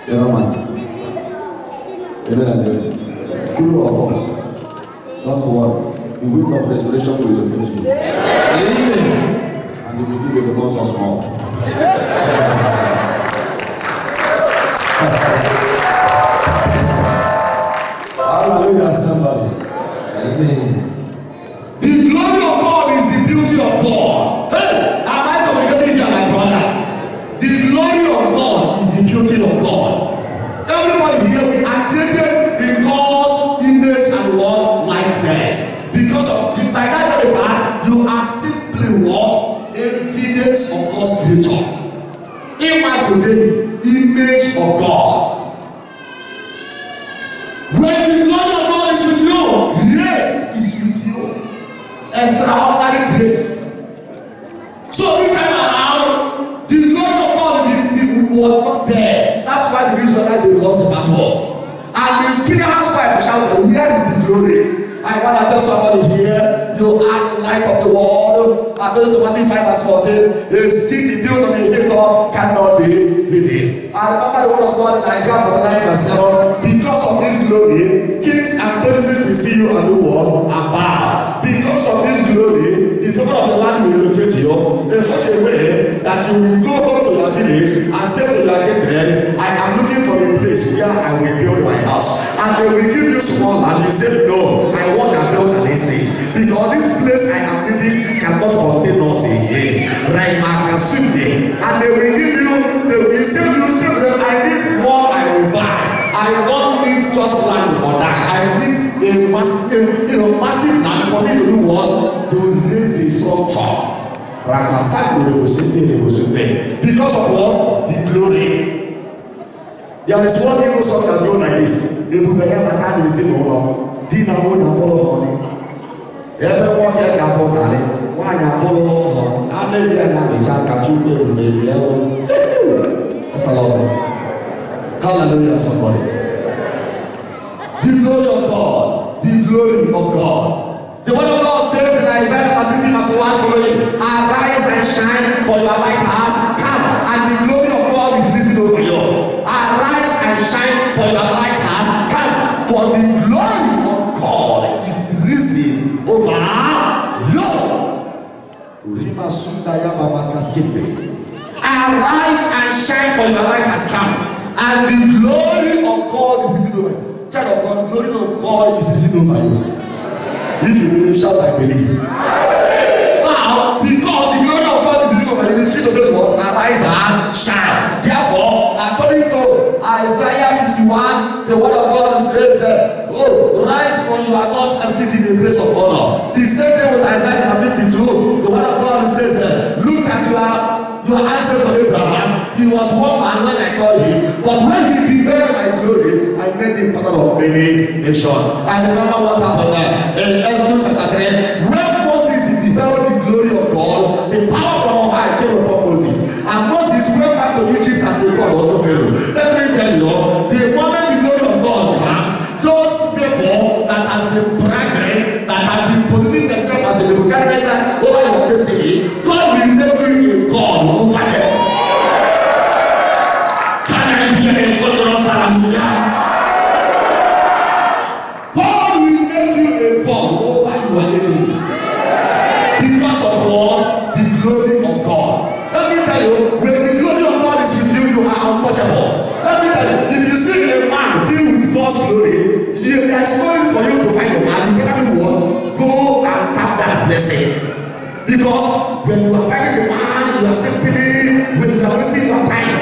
Never mind. Amen and amen. Two of us. Not one. The wind of restoration will locate you. Amen. And he will give you the most of small. Hallelujah, somebody. Amen. The glory of God is the beauty of God. Hey, am I communicating here, my brother? The glory of God is the beauty of God. Everybody here, we are created in God's image and what? Likeness. Because of by that paper, you are simply what? Evidence of God's nature. Image image of God. When the glory of God is with you, yes, is with you. Extraordinary grace. So this time around, the glory of God was not there. That's why the Israelites they lost the battle. And the Phinehas wife shouted, where is the glory? I want to tell somebody here, you are the light of the world. According to Matthew 5 verse 14, a city built on a hilltop cannot be hidden. I remember the word of God in Isaiah 49 verse 7. Because of this glory, kings and princes will see you and do what? And bow. Because of this glory, the people of the land will locate you in such a way that you will go home to your village and say to your children, I am looking for a place where I will build my house. And they will give you small land. You say, no, I want to build an estate. Because this place I am living cannot contain us again. Right, and they will give you, they will say to you, I need more, I will buy. I don't need just land for that. I need a massive land for me to do what? To raise a structure. Because of what? The glory. There is one evil song that goes like this. Hallelujah, somebody. The glory of God. The glory of God. The word of God says in Isaiah 60 verse 1 following, arise and shine, for your light has come, and the glory of God is risen over you. Arise and shine, for your light has come, for the glory of God is risen over you. Arise and shine, for your light has come, and the glory of God is risen over you. Child of God, the glory of God is risen over you. If you believe, shout, I believe. Now, because the glory of God is risen over you, the scripture says what? Arise and shine. Therefore, according to Isaiah 51, the word of God says, rise from your lost and sit in a place of honor. The same thing with Isaiah 52, the word of God says, look at your ancestor Abraham. He was one man when I called him, but when he beheld my glory, I made him father of many nations. I remember what happened there in Exodus chapter 3. When Moses beheld the glory of God, the power from on high came upon Moses, and Moses went back to Egypt as a god unto Pharaoh. Let me tell you, the moment the glory of God comes, those people that has been bragging, that has been positioning themselves as a Nebuchadnezzar over your destiny, God will make you a god over them. Can your hands, God will hallelujah. God will make you a God over your enemy. Because of what? The glory of God. Let me tell you, when the glory of God is with you, you are untouchable. Let me tell you, if you see a man filled with God's glory, there is no need for you to find a man. You better do what? Go and tap that blessing. Because when you are finding a man, you are simply, you are wasting your time.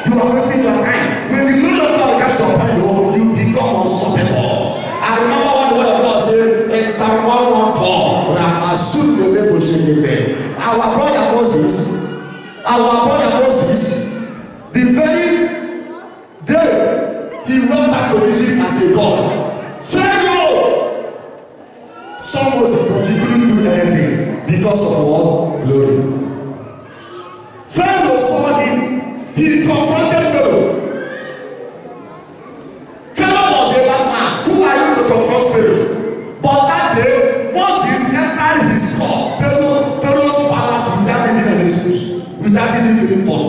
You are wasting your time. When the glory of God comes upon you, you become unstoppable. I remember what the word of God said in Psalm 114. Our brother Moses, the very day he went back to Egypt as a god, Pharaoh saw Moses, but he couldn't do anything because of what? Glory. Pharaoh saw him, he confronted Pharaoh. Pharaoh was a bad man. Who are you to confront Pharaoh? But that day, Moses entered his court, Pharaoh's palace, without needing an excuse, without needing to inform.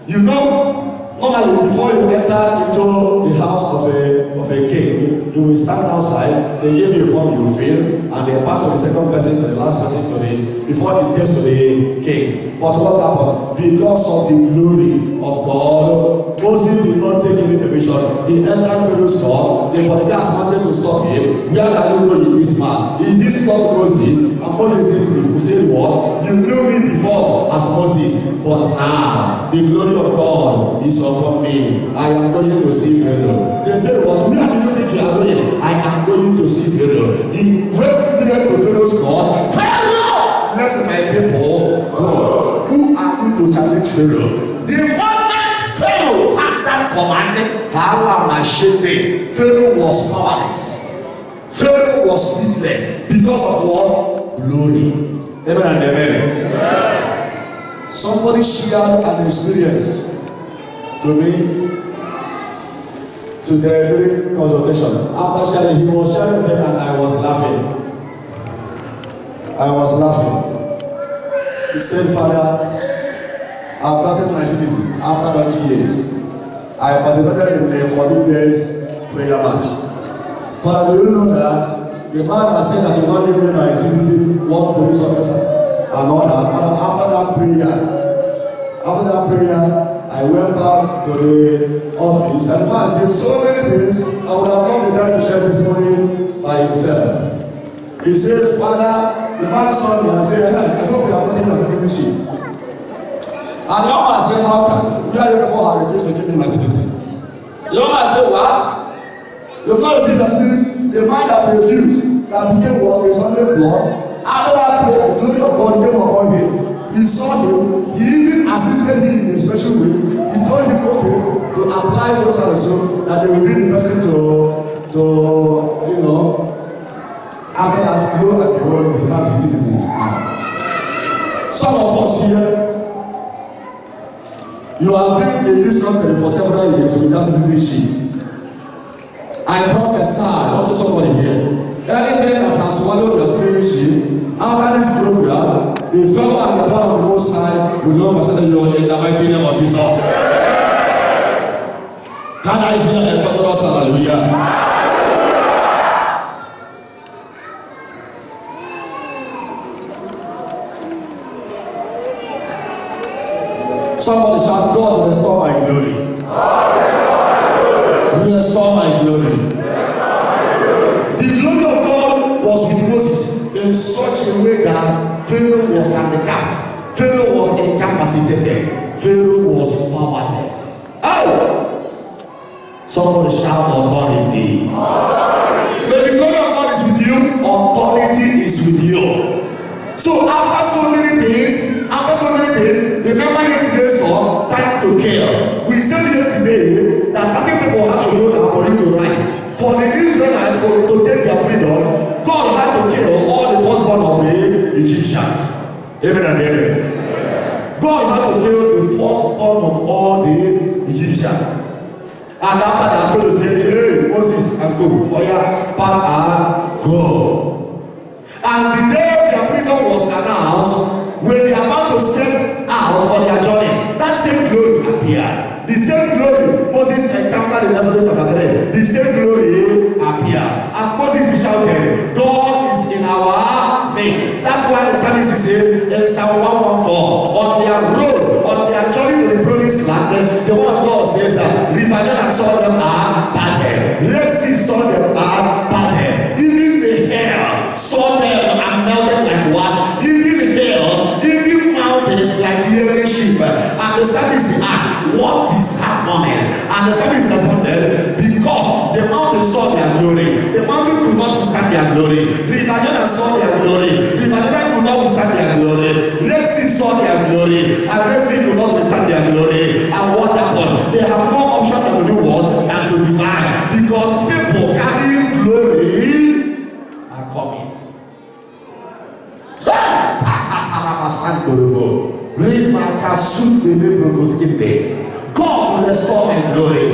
You know, normally before you enter into the house of a king, you will stand outside, they give you a form you fill, and they pass to the second person, to the last person, before it gets to the king. But what happened? Because of the glory of God, Moses did not take any permission. He entered Pharaoh's court. The bodyguards wanted to stop him. Where are you going, this man? Is this not Moses? And Moses said, what? You knew me before as Moses, but now the glory of God is upon me. I am going to see Pharaoh. They said, what? Where do you think you are going? I am going to see Pharaoh. He went straight to Pharaoh's court. Pharaoh, let my people go. Who are you to challenge Pharaoh? The moment Pharaoh had that command, Pharaoh was powerless. Pharaoh was speechless because of what? Glory. Amen and amen. Amen. Somebody shared an experience to me today during consultation. After sharing, he was sharing them and I was laughing. He said, Father, I've gotten my citizen after 20 years. I participated in a 14 days prayer match. Father, do you know that the man has said that he not give me my citizen, one police officer, and all that. Father, after that prayer, I went back to the office and the man said so many things. I would have not been there to share this morning by himself. He said, Father, the man saw me and said, I hope you are not in a citizenship. And the young man said, how can where you people have refused to give me my citizen? The young man said, what? You have not received the citizen. The man that refused, that became what? His only blood. After that prayer, the glory of God came upon him. He saw him. He even assisted him in a special way. He told him, okay, to apply so and so, that they will bring the person to you know, after that, lo and behold, we have his citizenship. Some of us here, you have been in this country for several years without citizenship. I prophesy unto somebody here. Anything that has swallowed your citizenship, after this program, the fellow and the power of the Most High will not overshadow you in the mighty name of Jesus. Can I hear a thunderous hallelujah? Somebody shout, God, restore my glory. Restore my glory. The glory of God was with Moses in such a way that Pharaoh was handicapped. Pharaoh was incapacitated. Pharaoh was powerless. Oh! Somebody shout authority. When the glory of God is with you, authority is with you. So after so many days, remember yesterday's talk, time to kill. We said yesterday that certain people have to go down for you to rise. For the Israelites to take their freedom, God had to kill all the firstborn of the Egyptians. Amen and amen. God had to kill the firstborn of all the Egyptians. And after that, Pharaoh said, hey, Moses and go. Oh yeah, pack and go. And the day their freedom was announced, when they are about to set out for their journey, that same glory appeared. The same glory Moses after the Nazareth of Agare, the same glory appear. And Moses shouted, God is in our midst. That's why the psalmist said in Psalm 114, on their road, on their journey to the promised land, the word of God says that River Jordan saw them are parted. Red Sea saw them are parted. Even the hair saw them and melted like wax. Even the hills, even mountains like yellow sheep. And the psalmist asked, what is happening? And the psalmist responded, because the mountain saw their glory. The mountain could not withstand their glory. River Jordan saw their glory. River Jordan could not withstand their glory. Red Sea saw their glory. And Red Sea could not withstand their glory. And what happened? They have no option to do what? Than to divide. Because people carrying glory are coming. God will restore my glory.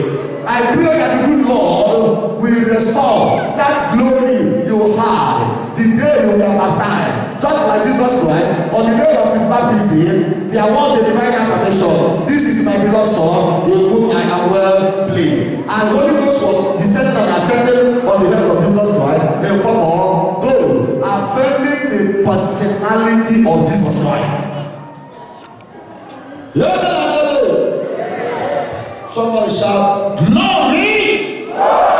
I pray that the good Lord will restore that glory you had the day you were baptized. Just like Jesus Christ, on the day of his baptism, there was a divine affirmation. This is my beloved Son, in whom I am well pleased. And the Holy Ghost was descended and ascended on the head of Jesus Christ in form of gold, affirming the personality of Jesus Christ. Somebody shout, glory! Glory!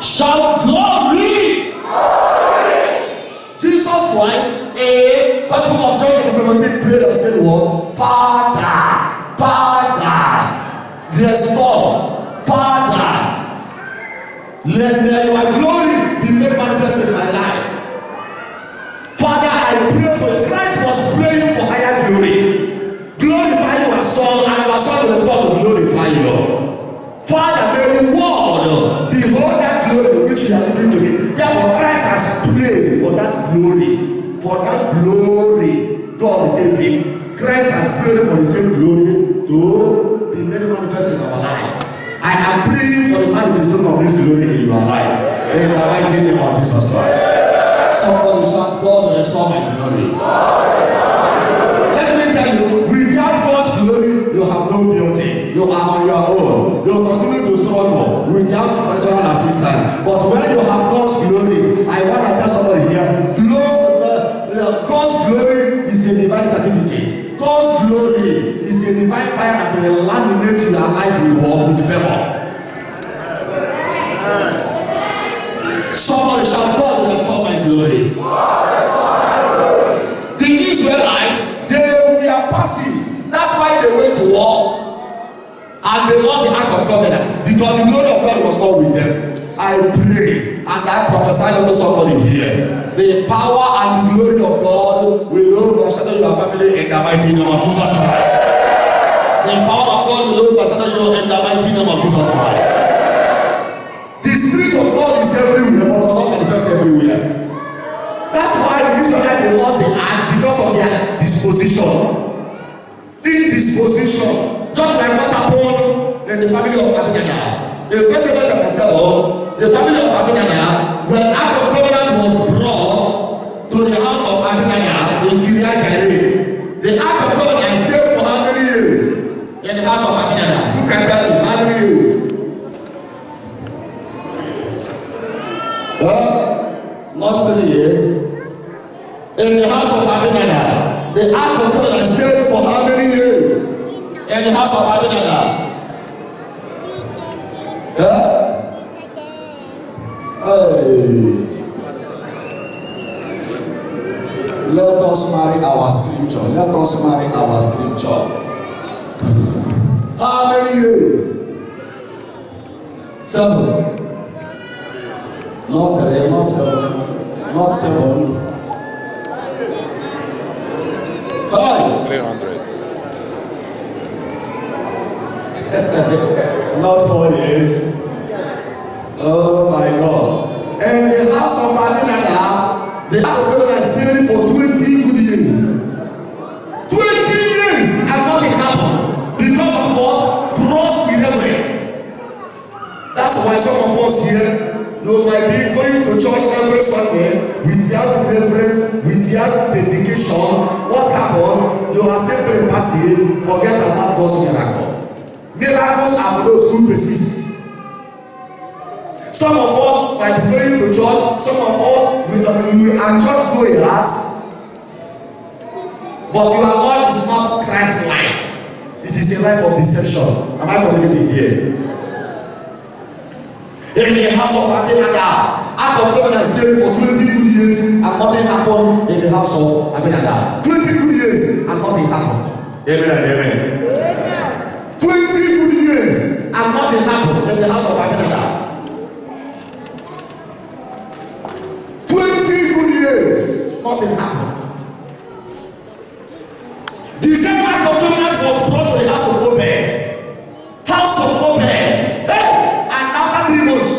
Shout glory! Glory! Jesus Christ, a Gospel of John 17 prayed and said what? Father, Father, restore, Father, let your glory be made manifest in my life. Father, I pray for you. Christ was praying for higher glory. Glorify your Son, and your Son will come to glorify you. Father, may the world behold that glory which you are giving to him. Therefore, Christ has prayed for that glory. For that glory God gave him. Christ has prayed for the same glory to be made manifest in our life. I am praying for the manifestation of this glory in your life. In the mighty name of Jesus Christ. Somebody shout, God restore my glory. Let me tell you, without God's glory, you have no beauty. You are on your own. You continue to struggle without spiritual assistance. But when you have God's glory, I want to tell somebody here, God's glory is a divine certificate. God's glory is a divine fire that will laminate your life with favor. Somebody shout, God will restore my glory. The Israelites, they were passive. That's why they went to war and they lost the Ark of Covenant because the glory of God was not with them. I pray and I prophesy unto somebody here. The power and the glory of God will overshadow your family in the mighty name of Jesus Christ. The power of God will overshadow you in the mighty name of Jesus Christ. The Spirit of God is everywhere, but will not manifest everywhere. That's why the Israelites they lost the ark because of their disposition. Indisposition. Just like what happened in the family of Abinadab. In 1 Samuel chapter 7, the family of Abinadab, when the Ark of Covenant was brought to the house of Abinadab in Kiriath Jearim, the Ark of Covenant stayed for how many years? In the house of Abinadab. Who can tell me how many years? Not 3 years. In the house of Abinadab, the Ark of Covenant stayed for how many years? In the house of Abinadab. Hey. Let us marry our scripture. Let us marry our scripture. How many years? 7. Not 3, not 7, not 7. 5. 300. Not 4 years. Oh my God. And the house of Abinadab, the Ark of Covenant stayed for 20 good years. 20 years and nothing happened. Because of what? Gross irreverence. That's why some of us here, you might be going to church every Sunday without reverence, without dedication. crucifixion, what happened? You are simply passive, forget about God's miracle. Miracles are for those who persist. Some of us might be going to church, some of us we are church goers, but your life is not Christ-like. It is a life of deception. Am I communicating here? In the house of Abinadab, Ark of Covenant stayed for 20 good years and nothing happened in the house of Abinadab. 20 good years and nothing happened. Amen and amen. Amen. 20 good years and nothing happened in the house of Abinadab. 20 good years, nothing happened. The same Ark of Covenant was brought to the house of Obed. House of Obed. Hey! And after 3 months,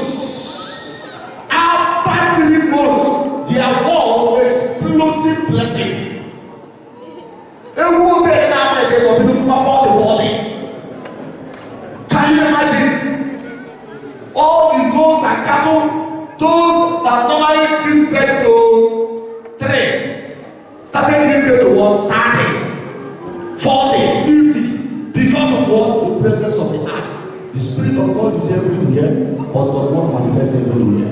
there was explosive blessing. A woman now make it up to 40. Can you imagine? All the goats and cattle, those that normally give birth to 3, started giving birth to what? 30, 40, 50, because of what? The presence of the ark. The Spirit of God is everywhere, but does not manifest everywhere.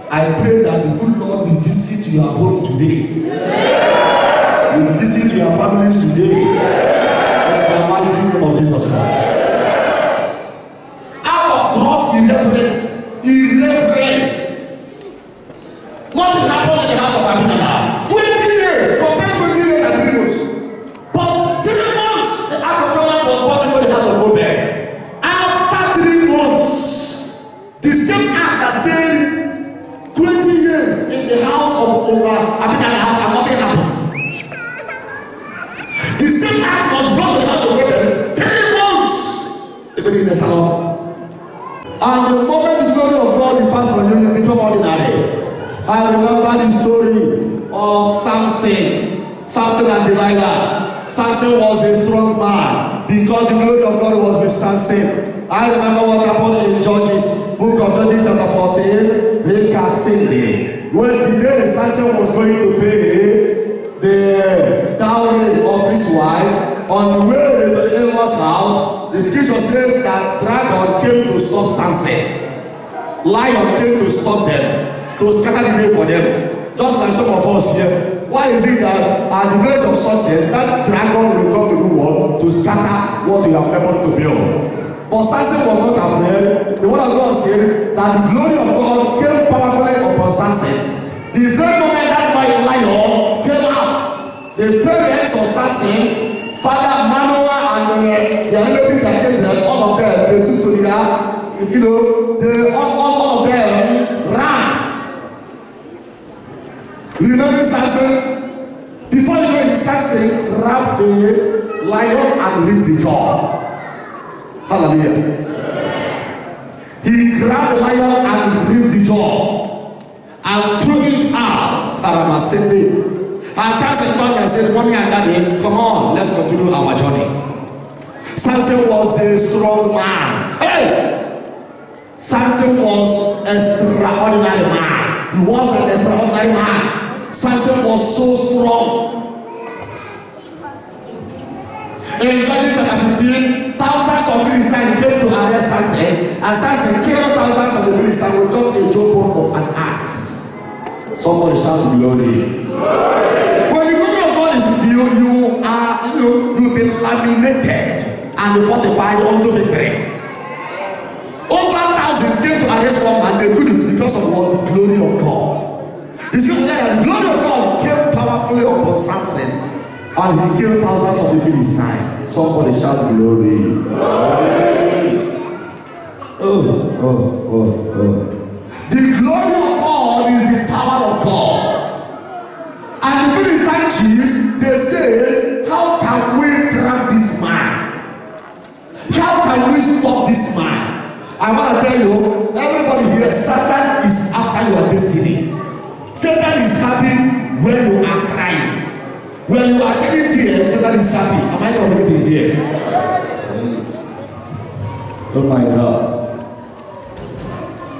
I pray that the good Lord will visit your home today. Will visit your families today. In the mighty name of Jesus Christ. Out of gross irreverence, nothing happened in the house of Abinadab. 20 years, compared 20 years and 3 months. But 3 months, the Ark of Covenant was brought into the house of Obed. After 3 months, the same ark that stayed 20 years in the house of Abinadab and nothing happened. The same ark was brought to the house of Obed 3 months. Even in the salon. And the moment the glory of God departs from you, you become ordinary. I remember the story of Samson. Samson and Delilah. Samson was a strong man because the glory of God was with Samson. I remember what happened in Judges, book of Judges chapter 14. When the day Samson was going to pay the dowry of his wife, on the way to the in-laws' house, the scripture says that dragon came to stop Samson. Lion came to stop them, to scatter the day for them. Just like some of us here. Why is it that at the village of success, that dragon will come to do what? To scatter what you have memory to build. But Samson was not afraid. The word of God said that the glory of God came powerfully upon Samson. The very moment that lion came out, the parents of Samson, Father Manoah and the relatives that came there, all of them, they took to the all of them ran. Remember Samson? Before you know it, Samson grabbed the lion and ripped the jaw. Hallelujah. He grabbed the lion and ripped the jaw and threw it out. And Samson called and said, Mommy and Daddy, come on, let's continue our journey. Samson was a strong man. Hey! Samson was an extraordinary man. He was an extraordinary man. Samson was so strong. In Judges chapter 15, thousands of Philistines came to arrest Samson, and Samson killed thousands of the Philistines with just a jawbone of an ass. Somebody shout glory. When the glory of God is with you, you'll be laminated and fortified unto victory. Over thousands came to arrest one man, they couldn't because of what? The glory of God. It's because the glory of God came powerfully upon Samson, and he killed thousands of the Philistines. Somebody shout glory. The glory of God is the power of God. And the Philistine chiefs, they say, how can we trap this man? How can we stop this man? I want to tell you, everybody here, Satan is after your destiny. Satan is happy when you are crying. When you are shedding tears, Satan is happy. Am I communicating here? Oh my God.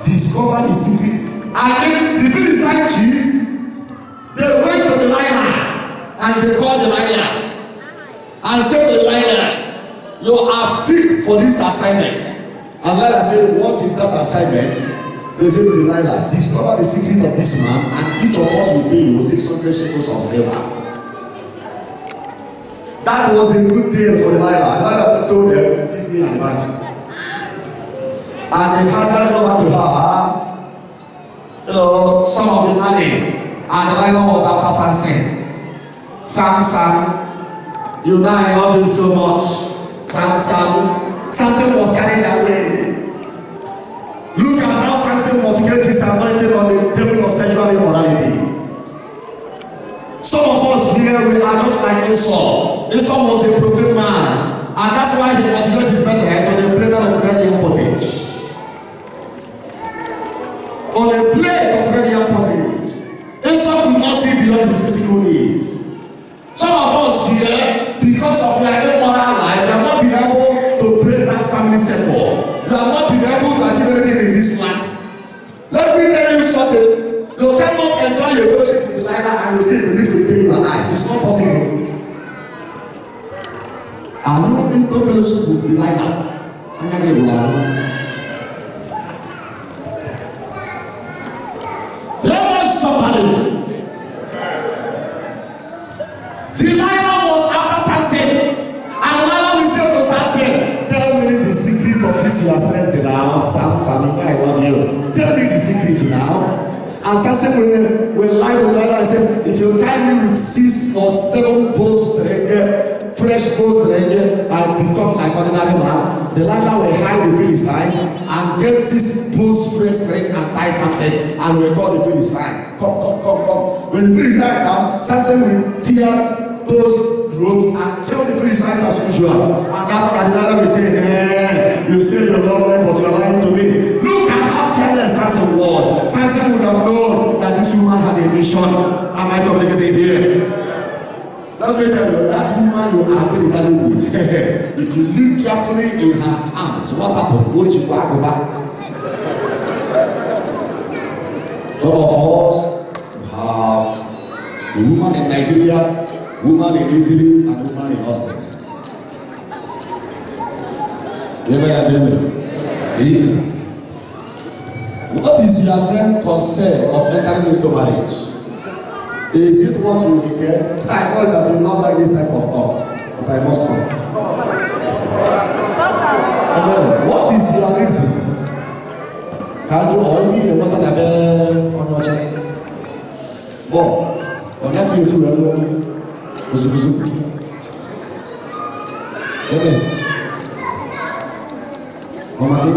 Discover the secret. And then the Philistine chiefs, they went to the lion And they called Delilah and said, Delilah, you are fit for this assignment. And Delilah said, what is that assignment? They said, Delilah, discover the secret of this man, and each of us will pay you 600 shekels of silver. That was a good deal for Delilah. Delilah told them, give me advice. And they handed over to her, some of the money. And Delilah was after Samson. Samson, you know I love you so much. Samson was carried away. Look at how Samson multiplied his anointing on the table of sexual immorality. Some of us here, we are just like Esau. Esau was a prophet man, and that's why he multiplied his birthright on the plate of red yam pottage. On a plate of red yam pottage. Esau could not see beyond his physical needs. Some of us here, because of their immoral life, they have not been able to break that family circle. They have not been able to achieve anything in this land. Let me tell you something. You cannot enjoy your fellowship with Delilah and you still believe to pay your life. It's not possible. I don't need no fellowship with Delilah. I'm not going to lie. There was somebody. Delilah was after Samson. And Delilah will say to Samson, tell me the secret of this your strength now. Samson, I love you. Tell me the secret now. And Samson will lie to Delilah and say, if you tie me with 6 or 7 bulls, fresh bulls, I become like ordinary man. Delilah will hide the Philistines and get 6 bulls, fresh string and tie Samson and will call the Philistine. Come. When the Philistine come, Samson will tear those ropes and kill the Philistines as usual. And after Delilah will say, you say you love me, but you are lying to me. Look at how careless Samson was. Samson would have known that this woman had a mission. Am I communicating here? Let me tell you, that woman you are very talented with. If you look carefully in her arms, what happened? Go back. Some of us have a woman in Nigeria, woman in Italy, and a woman in Austin. Amen. What is your main concern of entering into marriage? Is it what you will get? I know that you will not like this type of talk, but I must talk. Amen. What is your reason? Can you only what on your channel? Bon, on a dit tout le Amen. On m'a dit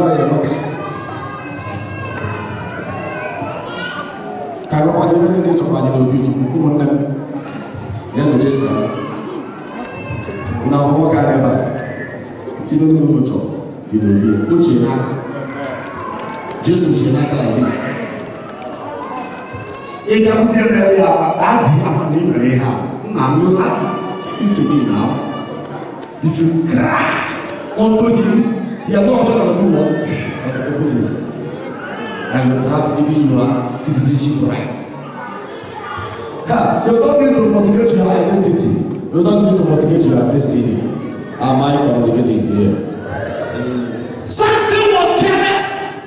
kalau pada ini coba jadi lebih cukup mana dia berjasa. Nah, apa kaya apa? Kita ni macam kita ni, ujian. Jesus ujian like this. Jika ujian dari tadi apa ni mereka, namun lagi itu ni now. If you cry, untuk him, dia mau macam tu loh. Apa boleh? And without giving your citizenship rights. You don't need to motivate your identity. You don't need to motivate your destiny. Am I communicating here? Samson was careless.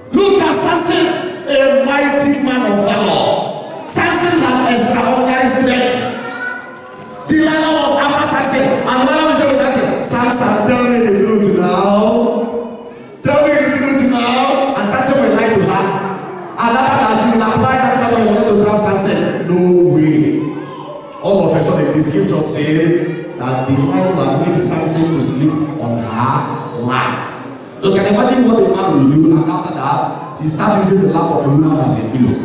Look at Samson, a mighty man of valor. Samson had extraordinary strength. Delilah was after Samson, and Delilah was saying to Samson, Samson, tell me the truth now. Tell me the truth now. And Samson will lie to her. And after that, she will apply that method in order to grab Samson. No way. All of a sudden, the scripture said that Delilah made Samson to sleep on her laps. You can imagine what the man will do, and after that, he starts using the lap of a woman as a pillow.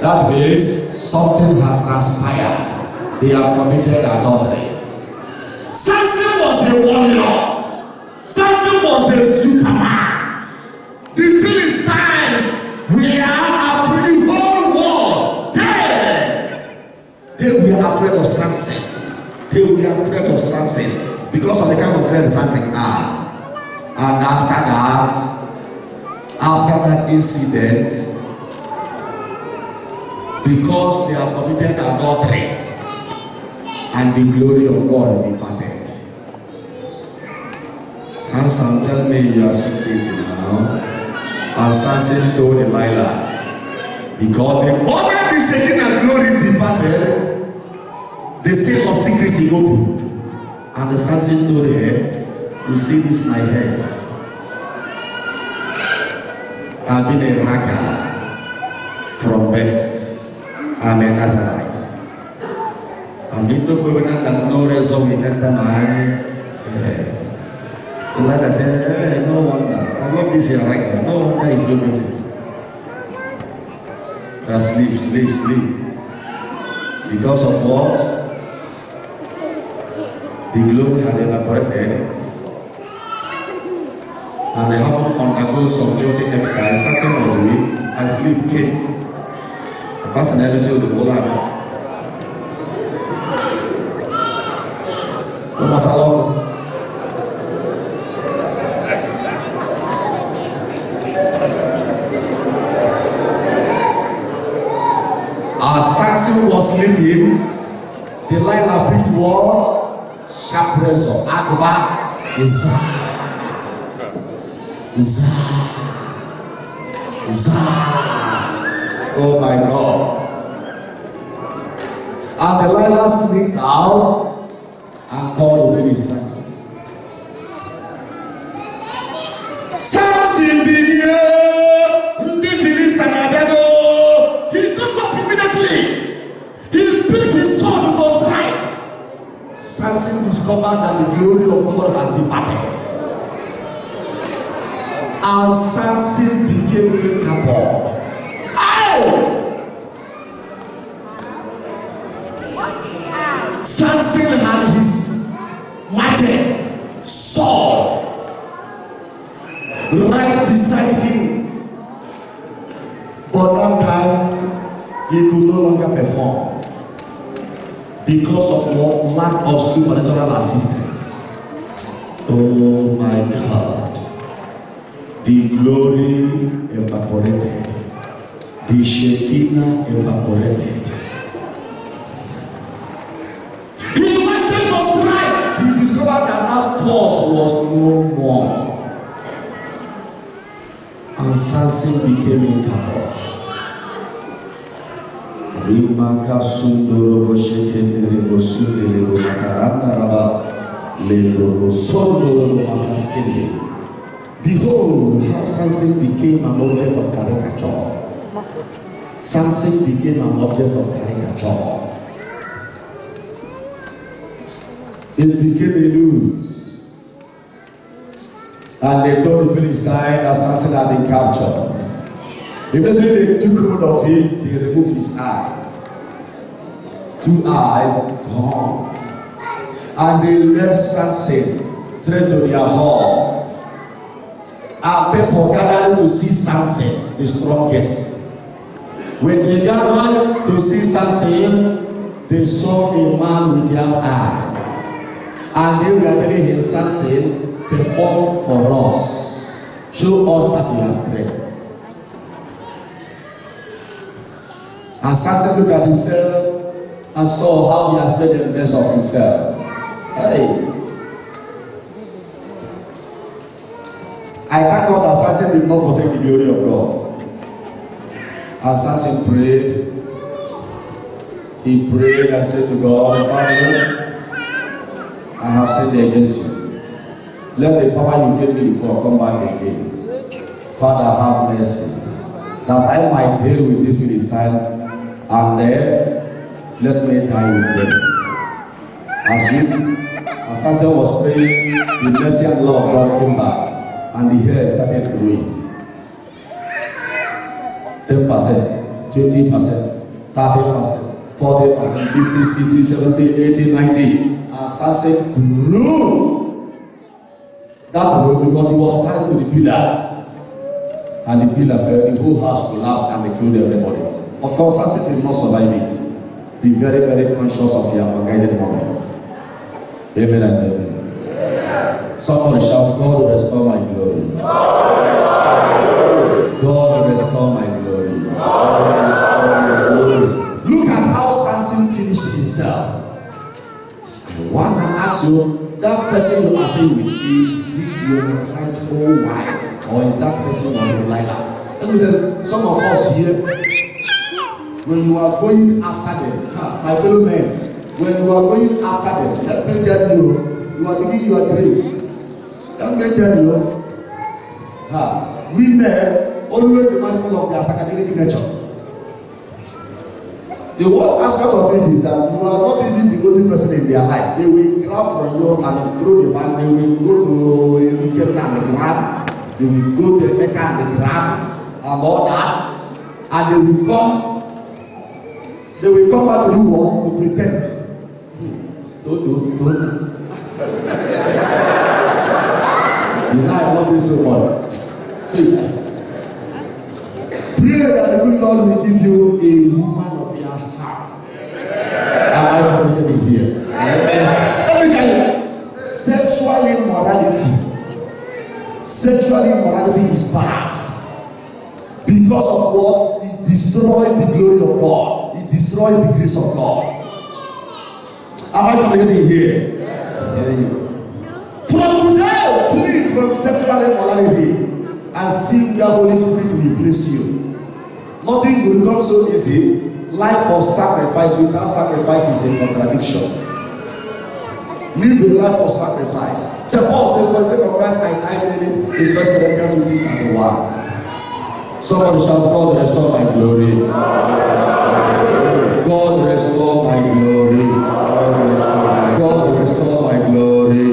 That means something has transpired. They have committed adultery. Samson was a warrior. Samson was a superman. The Philistines were after the whole world. They were afraid of Samson. They were afraid of Samson because of the kind of strength Samson had. And after that incident, because they have committed adultery, and the glory of God departed. Samson, tell me you are secreting now. And Samson told Delilah, because the moment the Shekinah glory departed, the seal of secrecy opened. And the Samson told her, you see this my head. I've been a raga from birth. I'm a Nazarite. I'm into covenant that no razor will enter my head. Delilah said, hey, no wonder. I love this here right now. No wonder it's so beautiful. Sleep. Because of what? The glory had evaporated, and they haven't undergone subjugating exercise. Something was weak, and sleep came. The person never saw the whole life. Thomas alone. As Samson was sleeping, Delilah picked what? Sharp razor. Agba. Oh my God. And Delilah sneaked out and called the Philistines. Samson began the Philistine. He got up immediately. He picked his sword with his strike. Samson discovered that the glory of God has departed. And Samson became incapable. Ow! Samson had his machete, sword, right beside him. But that time, he could no longer perform because of lack of supernatural assistance. Oh my God. The glory evaporated. The Shekinah evaporated. He wanted to strike. He discovered that that force was no more. And Samson became incapable. Rimaka sundoro boshekendere bosundele makaranda raba lebro sondoro makaskende. Behold how Samson became an object of caricature. Samson became an object of caricature. It became a news. And they told the Philistines that Samson had been captured. Immediately they took hold of him, they removed his eyes. 2 eyes gone. And they led Samson straight to their hall. And people gathered to see Samson, the strongest. When they gathered to see Samson, they saw a man with young eyes. And they were telling him, Samson, perform for us. Show us that you have strength. And Samson looked at himself and saw how he has made a mess of himself. Hey. I thank God that Samson did not forsake the glory of God. And Samson prayed. He prayed and said to God, Father, I have sinned against you. Let the power you gave me before come back again. Father, have mercy, that I might deal with this Philistine, and then let me die with them. As Samson was praying, the mercy and love of God came back, and the hair started growing. 10%, 20%, 30%, 40%, 50, 60, 70, 80, 90. And Samson grew. That way because he was tied to the pillar. And the pillar fell, the whole house collapsed and they killed everybody. Of course, Samson did not survive it. Be very, very conscious of your unguided moment. Amen and amen. Somebody shout, God will restore my glory. God will restore my glory. God will restore my glory. himself. I want to ask you, that person you are staying with, is it your rightful wife, or is that person your Delilah? Let me tell you, some of us here, when you are going after them, my fellow men, when you are going after them, let me tell you, you are digging your grave. Let me tell you, women always be mindful of their psychedelic nature. The worst aspect of it is that you are not even the only person in their life. They will grab from you and throw the man. They will go to the Kenya and the ground. They will go to the Mecca and the ground and all that. And they will come back to do what? To pretend. You know I love you so much. Fake. Pray that the good Lord will give you a woman of your heart. Am I communicating here? Amen. Let me tell you, sexual immorality is bad. Because of what? It destroys the glory of God. It destroys the grace of God. Am I communicating here? Yes. From today, flee from sexual immorality and see where Holy Spirit will place you. Nothing will come so easy. Life of sacrifice without sacrifice is a contradiction. Live a life of sacrifice. So Paul said, for the sake of Christ, I died in 1 Corinthians 15:1. Somebody shout, God restore my glory. God restore my glory. God restore my glory.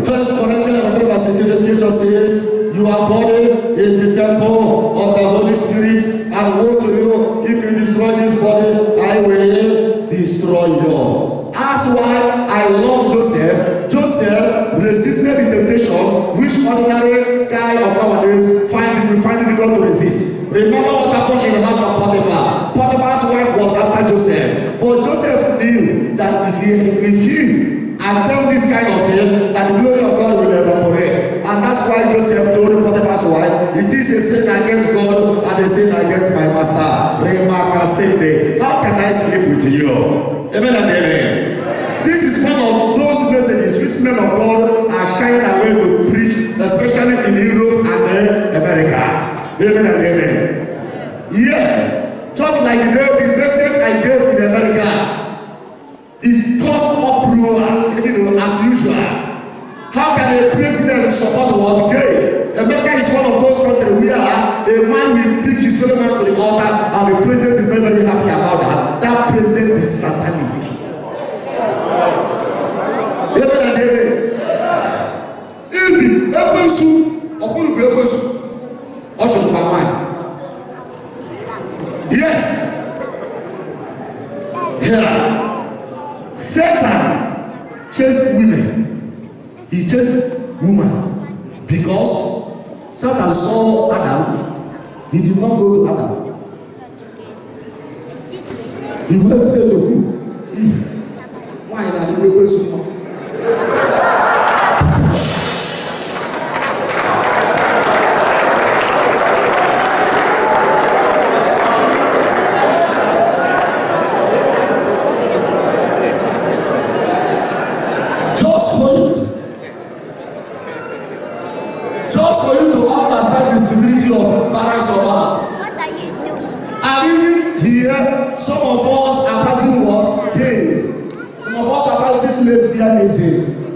1 Corinthians 3:16, the scripture says, your body is the temple of the Holy Spirit, and woe to you if you destroy this body, I will destroy you. That's why I love Joseph. Joseph resisted the temptation which ordinary guy of nowadays find it difficult to resist. Remember what happened in the house of Potiphar. Potiphar's wife was after Joseph, but Joseph knew that if he had done this kind of thing, that the glory of God will evaporate. And that's why Joseph told Potiphar's wife, it is a sin against God and a sin against my master. How can I sleep with you? Amen and amen. This is one of those messages which men of God are shying away to preach, especially in Europe and America. Amen and amen. Yes, just like the message I gave in America, it caused uproar, as usual. How can a president support what gay? America is one of those countries where a man will pick his fellow man to the altar and the president is very, very happy about that. That president is satanic. Amen and amen. If the person, or who the person, what should my mind? Yes. Yeah. Satan chased women. He chased woman because Satan saw Adam. He did not go to Adam. He went straight to who? Eve. Why not the way person?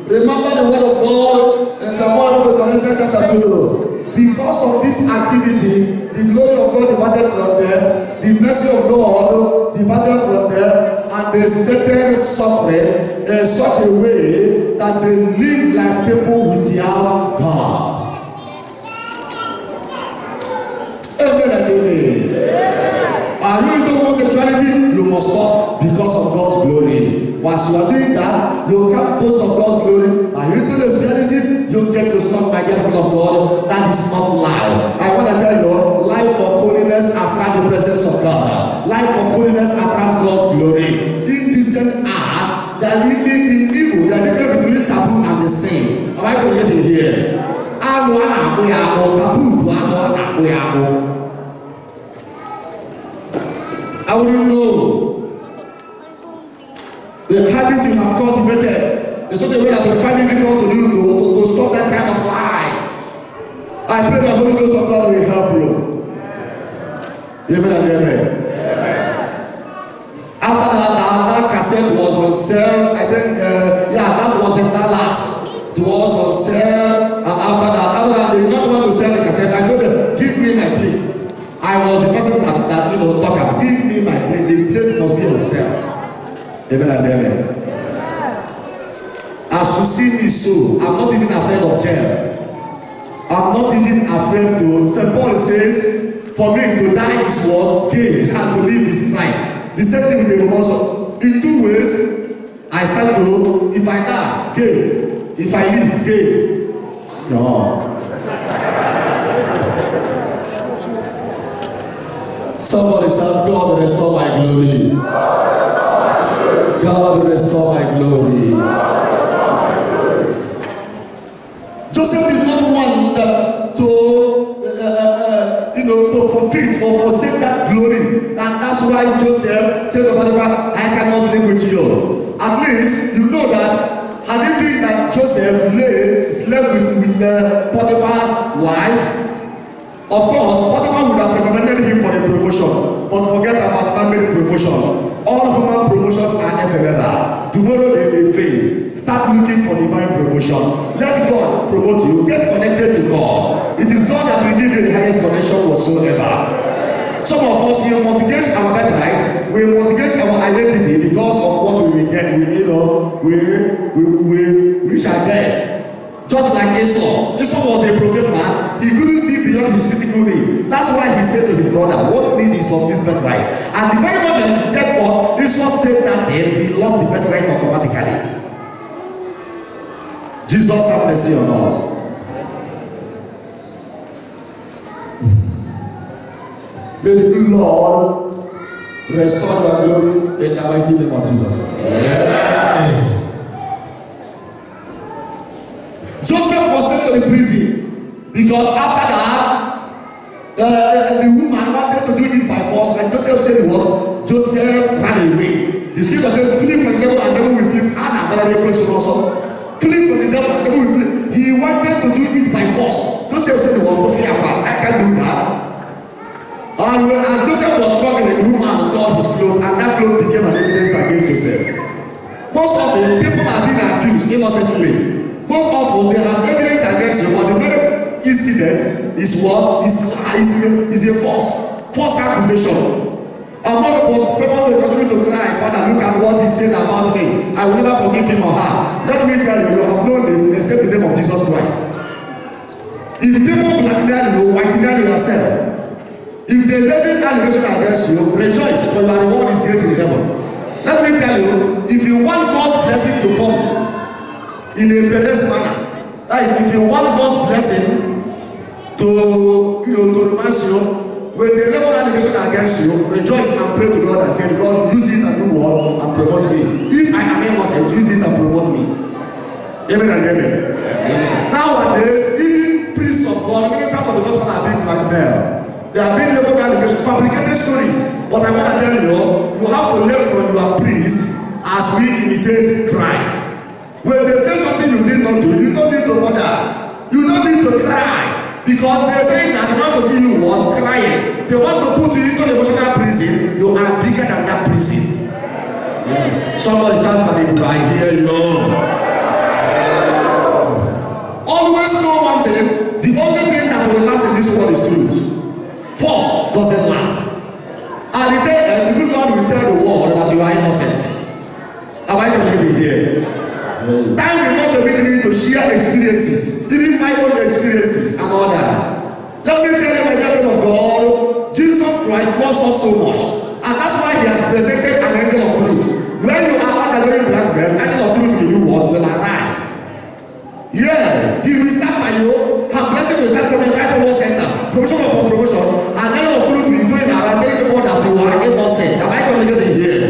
Remember the word of God in Psalm 100 chapter 2. Because of this activity, the glory of God departed from them, the mercy of God departed from them, and they started suffering in such a way that they live like people without God. Amen and amen. Are you into homosexuality? You must stop because of God's glory. Once you are doing that, you can't boast of God's glory. Are you into lesbianism? You get to stop by the people of God. That is not life. I want to tell you, life of holiness attracts the presence of God. Life of holiness attracts God's glory. Indecent act, that in evil, the difference between taboo and the sin. Am I communicating here? I wouldn't know. the habit you have cultivated is such a way that you find it difficult to do to stop that kind of life. I pray the Holy Ghost of God will help you. Amen and amen. After that cassette was on sale. I think, that was in Dallas. It was on sale. And after that, they did not want to sell the cassette. I told them, give me my plate. I was the person that talk about, give me my plate. The plate must be on sale. Amen and amen. As you see me so, I'm not even afraid of jail. I'm not even afraid to. St. Paul says, for me to die is what? Gain, and to live is Christ. The same thing with the Romans. In two ways, I start to, if I die, gain. If I live, gain. No. Somebody shout, God restore my glory. God restore my glory. Joseph did not want to forfeit or forsake that glory, and that's why Joseph said to Potiphar, I cannot sleep with you. At least you know that had it been that Joseph slept with Potiphar's wife, of course Potiphar would have recommended him for a promotion, but forget about man-made promotion. All human promotions are ephemeral. Tomorrow they may face. Start looking for divine promotion. Let God promote you. Get connected to God. It is God that will give you the highest connection whatsoever. Some of us will mortgage our birthright, we mortgage our identity because of what we will get. We shall get. Just like Esau. Esau was a broken man. He couldn't see beyond his physical need. That's why he said to his brother, what need is of this birthright? And the very moment Jacob, Esau said that day, he lost the birthright automatically. Jesus have mercy on us. May the good Lord restore your glory in the mighty name of Jesus Christ. Amen. Joseph was sent to the prison because after that, the woman wanted to do it by force, and Joseph said what? Joseph ran away. The scripture says, flee from the devil and devil will flee. Anna, another place also. Flee from the devil and devil will flee. He wanted to do it by force. Joseph said, "What to fear about? I can't do that." And as Joseph was struggling, the woman tore his clothes, and that cloth became an evidence against Joseph. Most often, people are being accused innocently. Most often, they have evidence against you, but the very incident is what is a false accusation. And more people will continue to cry, Father, look at what he said about me. I will never forgive him or her. Let me tell you, you have known him except the name of Jesus Christ. If people blackmail you, whitenail yourself. If they levy allegation against you, rejoice, for your reward is great in heaven. Let me tell you, if you want God's blessing to come in a blessed manner, that is, if you want God's blessing to romance you, when they level allegation against you, rejoice and pray to God and say, God, use it and do what and promote me. If I am innocent, use it and promote me. Amen and amen. Amen. Nowadays, even priests of God, ministers of the gospel are being blackmailed. They are being level allegations, fabricated stories. But I want to tell you, you have to learn from your priests as we imitate Christ. When they say something you did not do, you don't need to bother. You don't need to cry. Because they're saying that they want to see you what? Crying. They want to put you into emotional prison. You are bigger than that prison. Yeah. Somebody shout for the I hear you. Always know one thing. The only thing that will last in this world is truth. Force doesn't last. And the good Lord will tell the world that you are innocent. Am I coming here? Time will not permit me to share experiences, even my own experiences and all that. Let me tell you, my child of God, Jesus Christ loves us so much, and that's why He has presented an angel of truth. When you are undergoing blackmail, an angel of truth in you will arise. Yes, He will start by you, and blessing will start coming right from one center, promotion upon promotion, and an angel of truth will be going around telling people that you are innocent. Am I communicating here?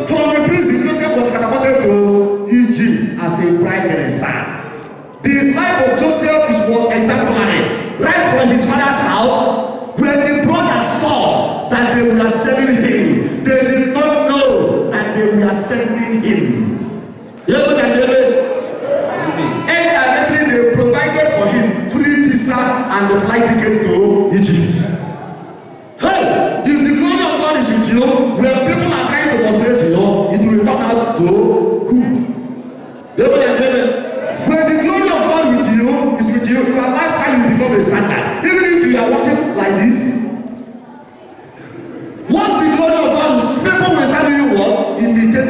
From the prison, Joseph was catapulted to Egypt as a prime minister. The life of Joseph is what exemplary. Right from his father's house, when the brothers thought that they were serving him, they did not know that they were sending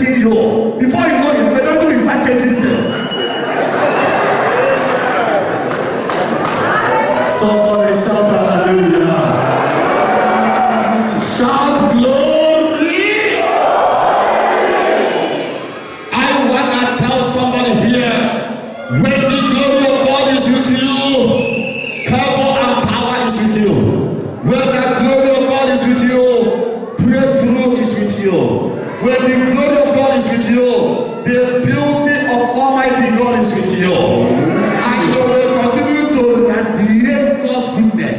visiting you. Before you know it, the majority will start changing stuff. Somebody shout hallelujah. Shout glory. I want to tell somebody here, when the glory of God is with you, power and power is with you. When the glory of God is with you, breakthrough is with you. When the glory of God is with you, the beauty of Almighty God is with you. And you will continue to radiate God's goodness.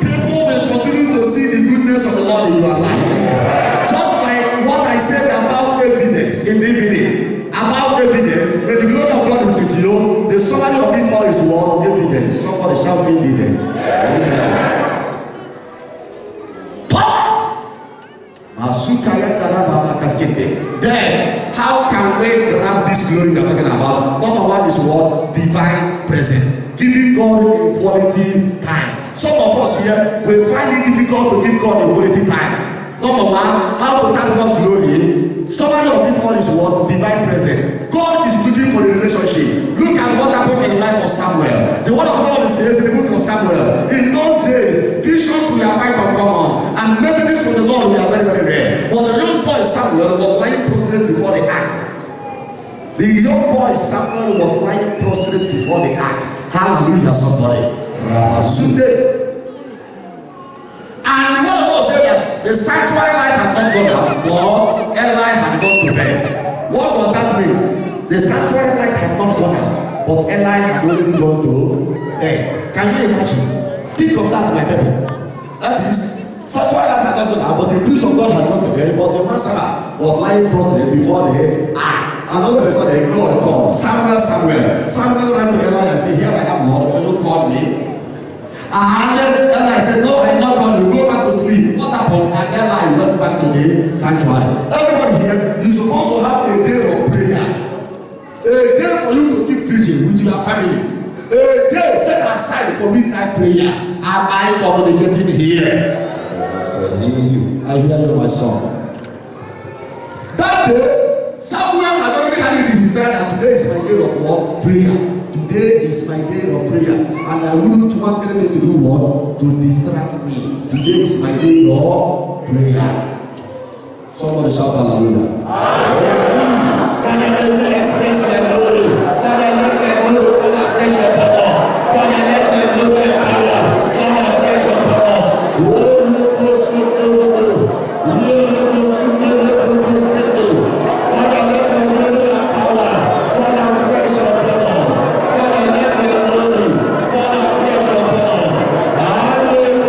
People will continue to see the goodness of the Lord in your life. Just like what I said about evidence in the beginning. About evidence, when the glory of God is with you, the summary of it all is what? Evidence. Somebody shout evidence. Then, how can we grab this glory that we're talking about? Number one is what? Divine presence. Giving God a quality time. Some of us here will find it difficult to give God a quality time. Number one, how to thank God's glory. Summary of it all is what? Divine presence. God is looking for a relationship. Look at what happened in the life of Samuel. The word of God says in the book of Samuel, in those days, visions were quite uncommon, and messages from the Lord were very, very rare. But the young boy Samuel was lying prostrate before the ark. The young boy Samuel was lying prostrate before the ark. Hallelujah, somebody. Ramasunde. And the word of God said that the sanctuary light had not gone out, but Eli had gone to bed. What does that mean? The sanctuary light had not gone out, but Eli had only gone to bed. Can you imagine? Think of that, my people. That is, sanctuary light had not gone out, but the priest of God had gone to bed, but the master was lying prostrate before the ark. And all of a sudden, God called Samuel, Samuel. Samuel ran to Eli and said, here I am, Lord, for you called me. And then Eli said, no, I'm not going to go back to sleep. What happened? And Eli went back to the sanctuary. Everybody here, you're supposed to have a day of prayer. A day for you to keep preaching with your family. A day set aside for midnight prayer. Am I communicating here? I hear you, my son. That day, Samuel had already had it in his mind that today is my day of what? Prayer. Today is my day of prayer, and I wouldn't want anything to do what? To distract me. Today is my day of prayer. Somebody shout hallelujah. Hallelujah. Father, let me express your glory. Father, let your glory fall afresh upon us. Father, let your glory and power fall afresh upon us. Father, let your glory and power fall afresh upon us. Father, let your glory fall afresh upon us. Hallelujah.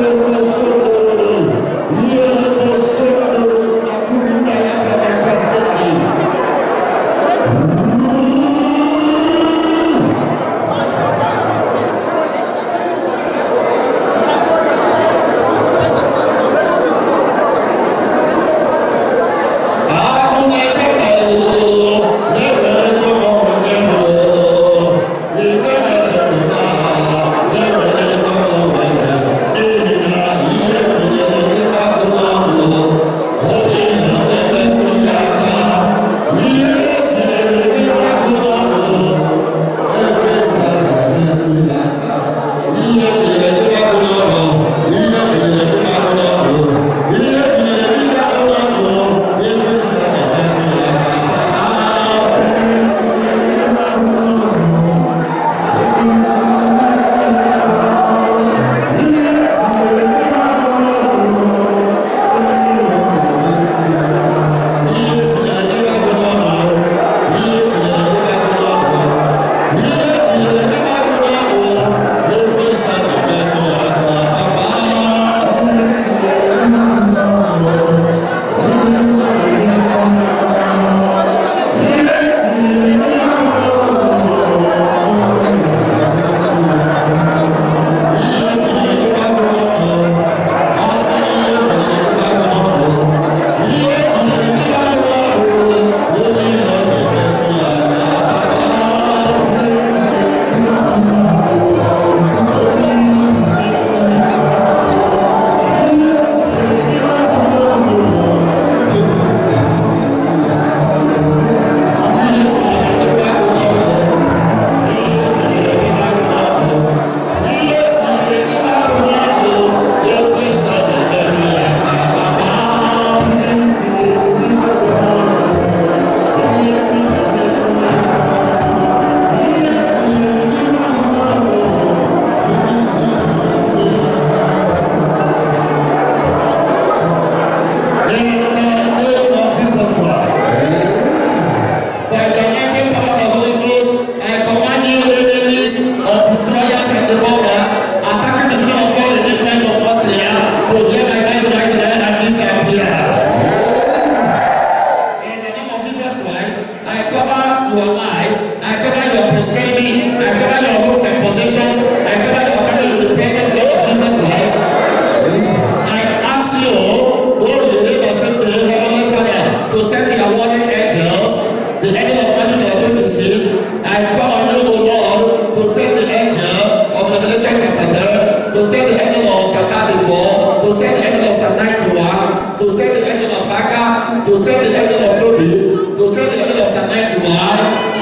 send the angel of Hagar, to send the angel of Tobit, to send the angel of Psalm 91,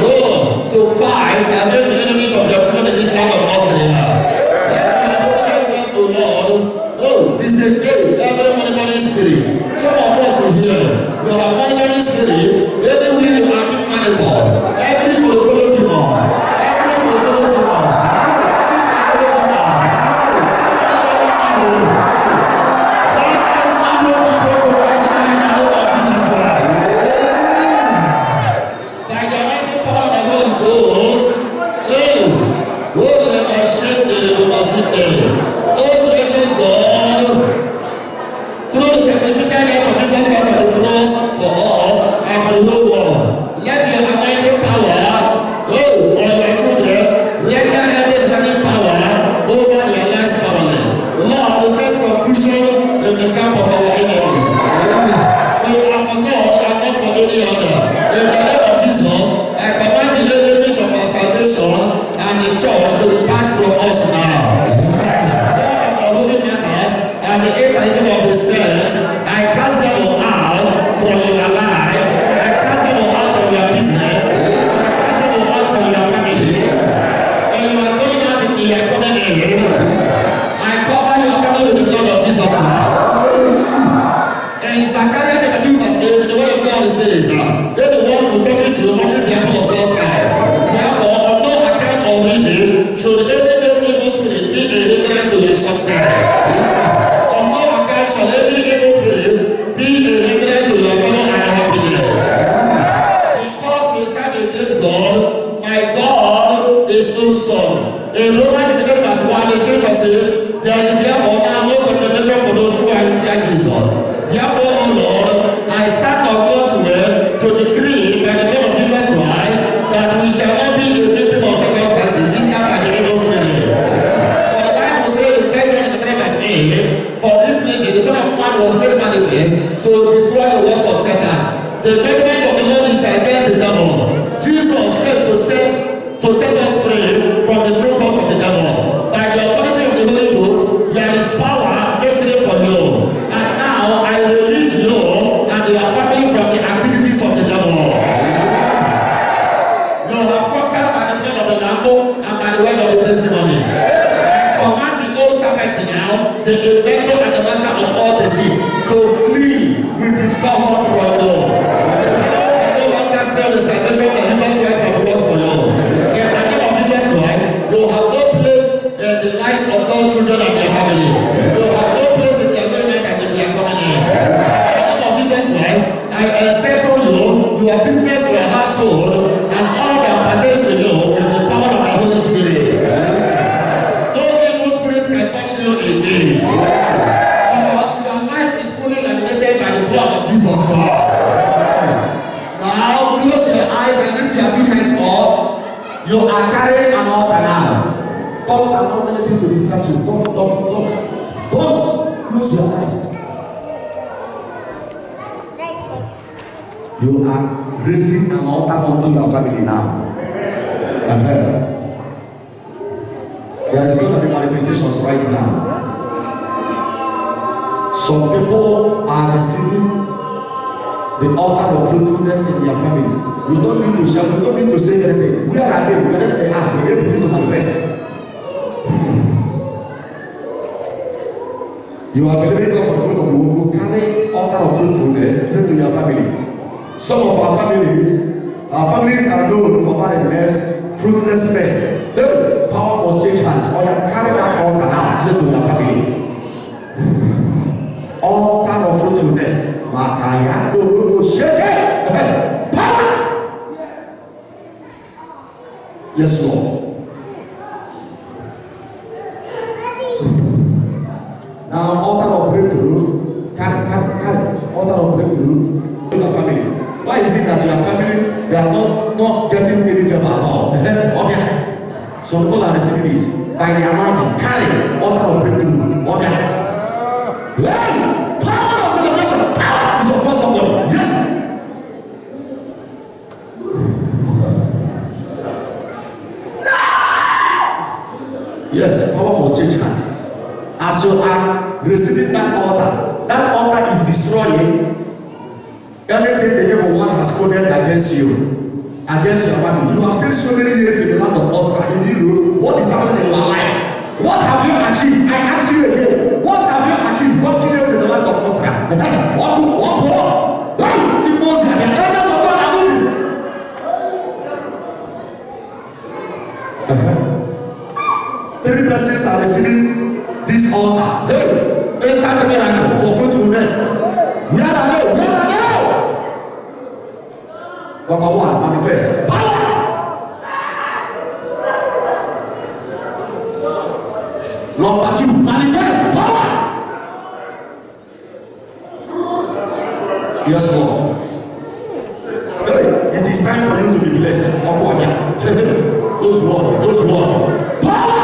oh, to fight against the enemies of your children in this land of Austria. Let the angels, oh Lord, oh, disengage every monitoring spirit. Some of us in here, you have monitoring spirit, everywhere you are being monitored, every follow demon. You are raising an altar unto your family now. There is going to be manifestations right now. Some people are receiving the altar of fruitfulness in their family. You don't need to shout, you don't need to say anything. Where are they? Wherever they are, they begin to manifest. You are believing God for the fruit of the womb. You carry altar of fruitfulness straight to your family. Some of our families are known for barrenness, fruitlessness. The power must change hands. Or you carry that altar now straight to your family. Altar of fruitfulness. Power. Yes, Lord. Now, altar of breakthrough. Carry. Altar of breakthrough to your family. Why is it that your family, they are not getting any favor at all? Okay. Some people are receiving it by the anointing. Carry altar of breakthrough. Okay. Hey! Power of celebration. Power is upon somebody. Yes. Yes, power must change hands. As you are receiving that altar is destroying Anything the evil one has coded against you, against your family, you are still so many years in the land of Austria. You know what is happening in your life. What have you achieved? I ask you again. What have you achieved? 20 years in the land of Austria. What? The most the angels of God are moving. Three persons are receiving this altar. Hey, instant miracle for fruitfulness. Where are you? Number one, manifest power. Number two, manifest power. Yes, Lord. Hey, it is time for you to be blessed. Those one. Power.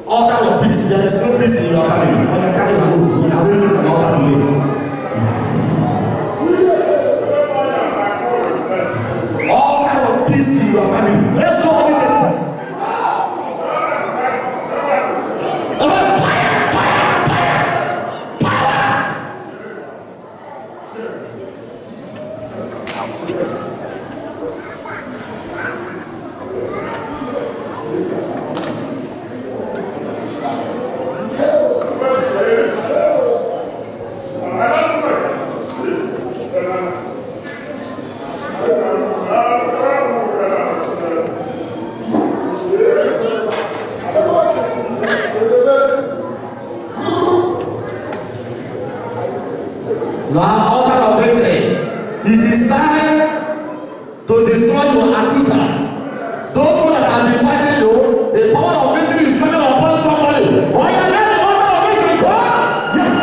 Altar of peace. There is no peace in your family. When you carry my own, you are raising an altar to me. Altar of peace in your family. Let's show me the peace. You are altar of victory. It is time to destroy your accusers. Those who that have been fighting you, the power of victory is coming upon somebody. Oh, you let the altar of victory go. Yes.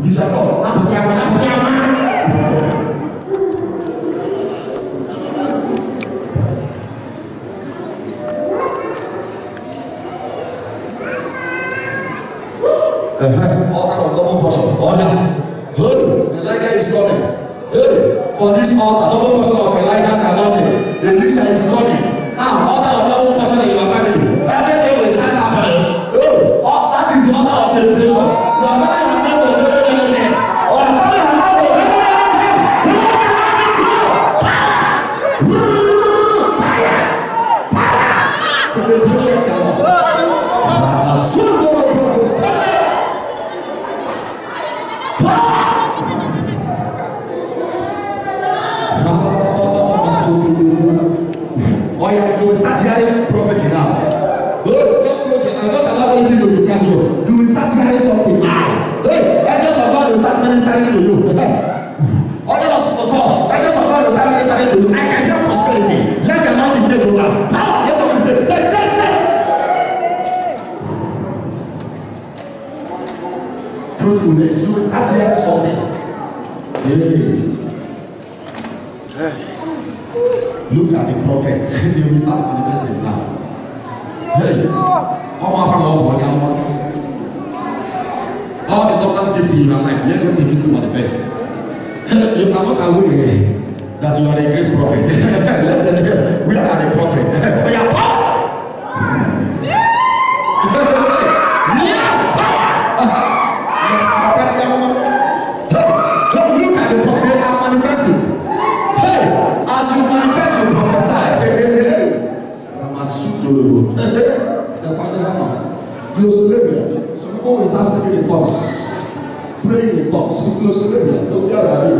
Bisa kok, apa kiamat? Altar of double portion. Order. Hey, Elijah is coming. Hey, for this altar, double portion of Elijah's anointing. Elisha is coming. Now, altar of double portion in your family. Everything will start happening. Oh, that is the altar of celebration. Your family has not celebrated anything. Or your family has not celebrated anything. Power. Celebration. Oh yeah, you will start hearing prophecy now. Just close your eyes. Don't allow anything to distract you. You will start hearing something now. Hey, angels of God will start ministering to you. Angels of God will start ministering to you. I can hear prosperity. Let the mountain take over. Power. Yes, I'm going to take. Fruitfulness. You will start hearing something. Look at the prophets. They will start manifesting now. Hey, all the government gift in your life, let them begin to manifest. You cannot aware that you are a great prophet. Let them hear. We are the prophets. We are power. Yes, power. Look at the prophet. They are manifesting. Hey, as you manifest, you prophesy. Some people will start speaking in tongues, praying in tongues. We are ready.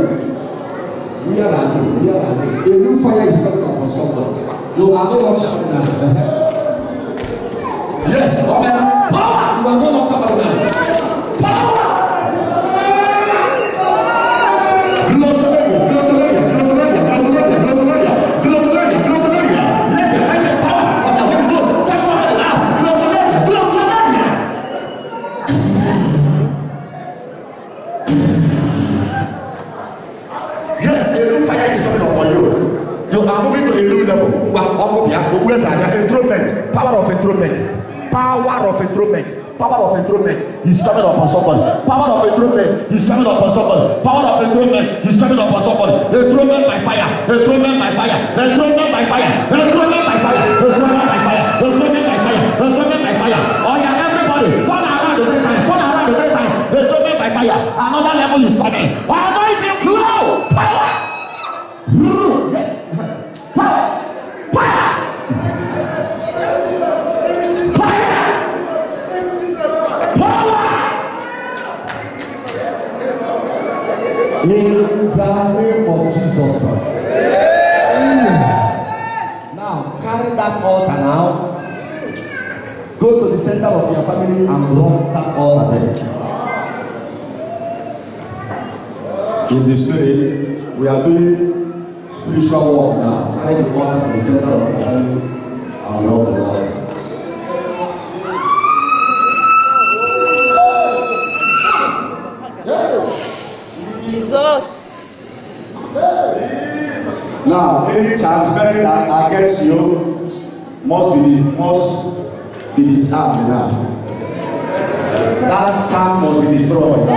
A new fire is coming upon someone. You are no longer. Yes, amen. Power. You are no longer ordinary. Power. Power of enthronement. Power of enthronement is coming upon somebody. Power of enthronement is coming upon somebody. Power of enthronement is coming upon somebody. Enthronement by fire. Enthronement by fire. Enthronement by fire. Enthronement by fire. Enthronement by fire. Enthronement by fire. Enthronement by fire. Oh yeah, everybody, turn around the three times. Turn around the three times. Enthronement by fire. Another level is coming. Anointing flow. Power. Yes. Power. Power. In the name of Jesus Christ. Now, carry that altar now. Go to the center of your family and run that altar there. In the spirit, we are doing spiritual work now. Carry the altar to the center of your family and run the altar. Jesus. Now, any chance that against you must be disarmed now. That charm must be destroyed.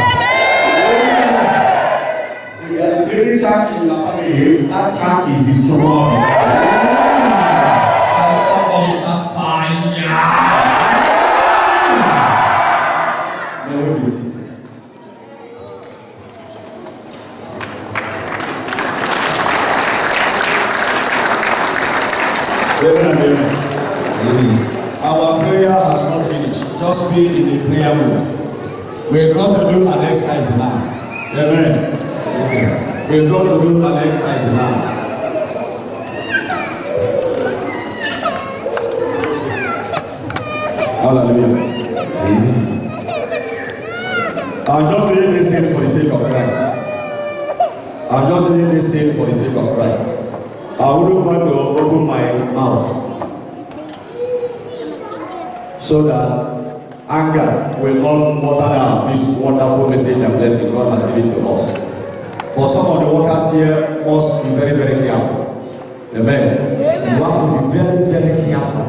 If there is any charm in your family, That charm is destroyed. Somebody shall fire. never be seen. Our prayer has not finished. Just be in a prayer mood. We're going to do an exercise now. Amen. We're going to do an exercise now. Hallelujah. I'm just doing this thing for the sake of Christ. I'm just doing this thing for the sake of Christ. I wouldn't want to open my mouth so that anger will not water down this wonderful message and blessing God has given to us. But some of the workers here must be very, very careful. Amen. You have to be very, very careful.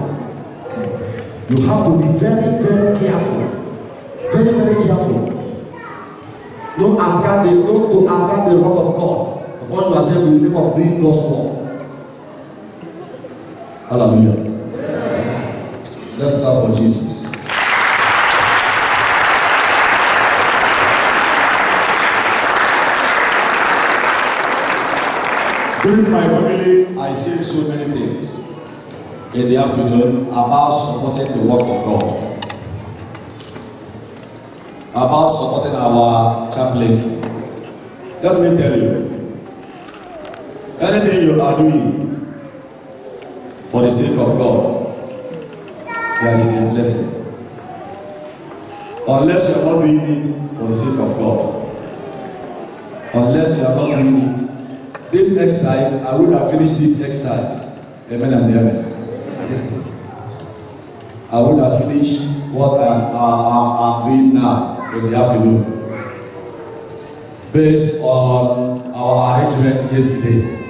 You have to be very, very careful. Very, very careful. Don't attack the rock of God upon yourself in the name of doing God's work. Hallelujah. Let's start for Jesus. During my homily, I said so many things in the afternoon about supporting the work of God, about supporting our chaplaincy. Let me tell you, anything you are doing for the sake of God, there is a blessing. Unless you are not doing it for the sake of God, unless you are not doing it, this exercise, I would have finished this exercise. Amen and amen. I would have finished what I'm doing now in the afternoon, based on our arrangement yesterday.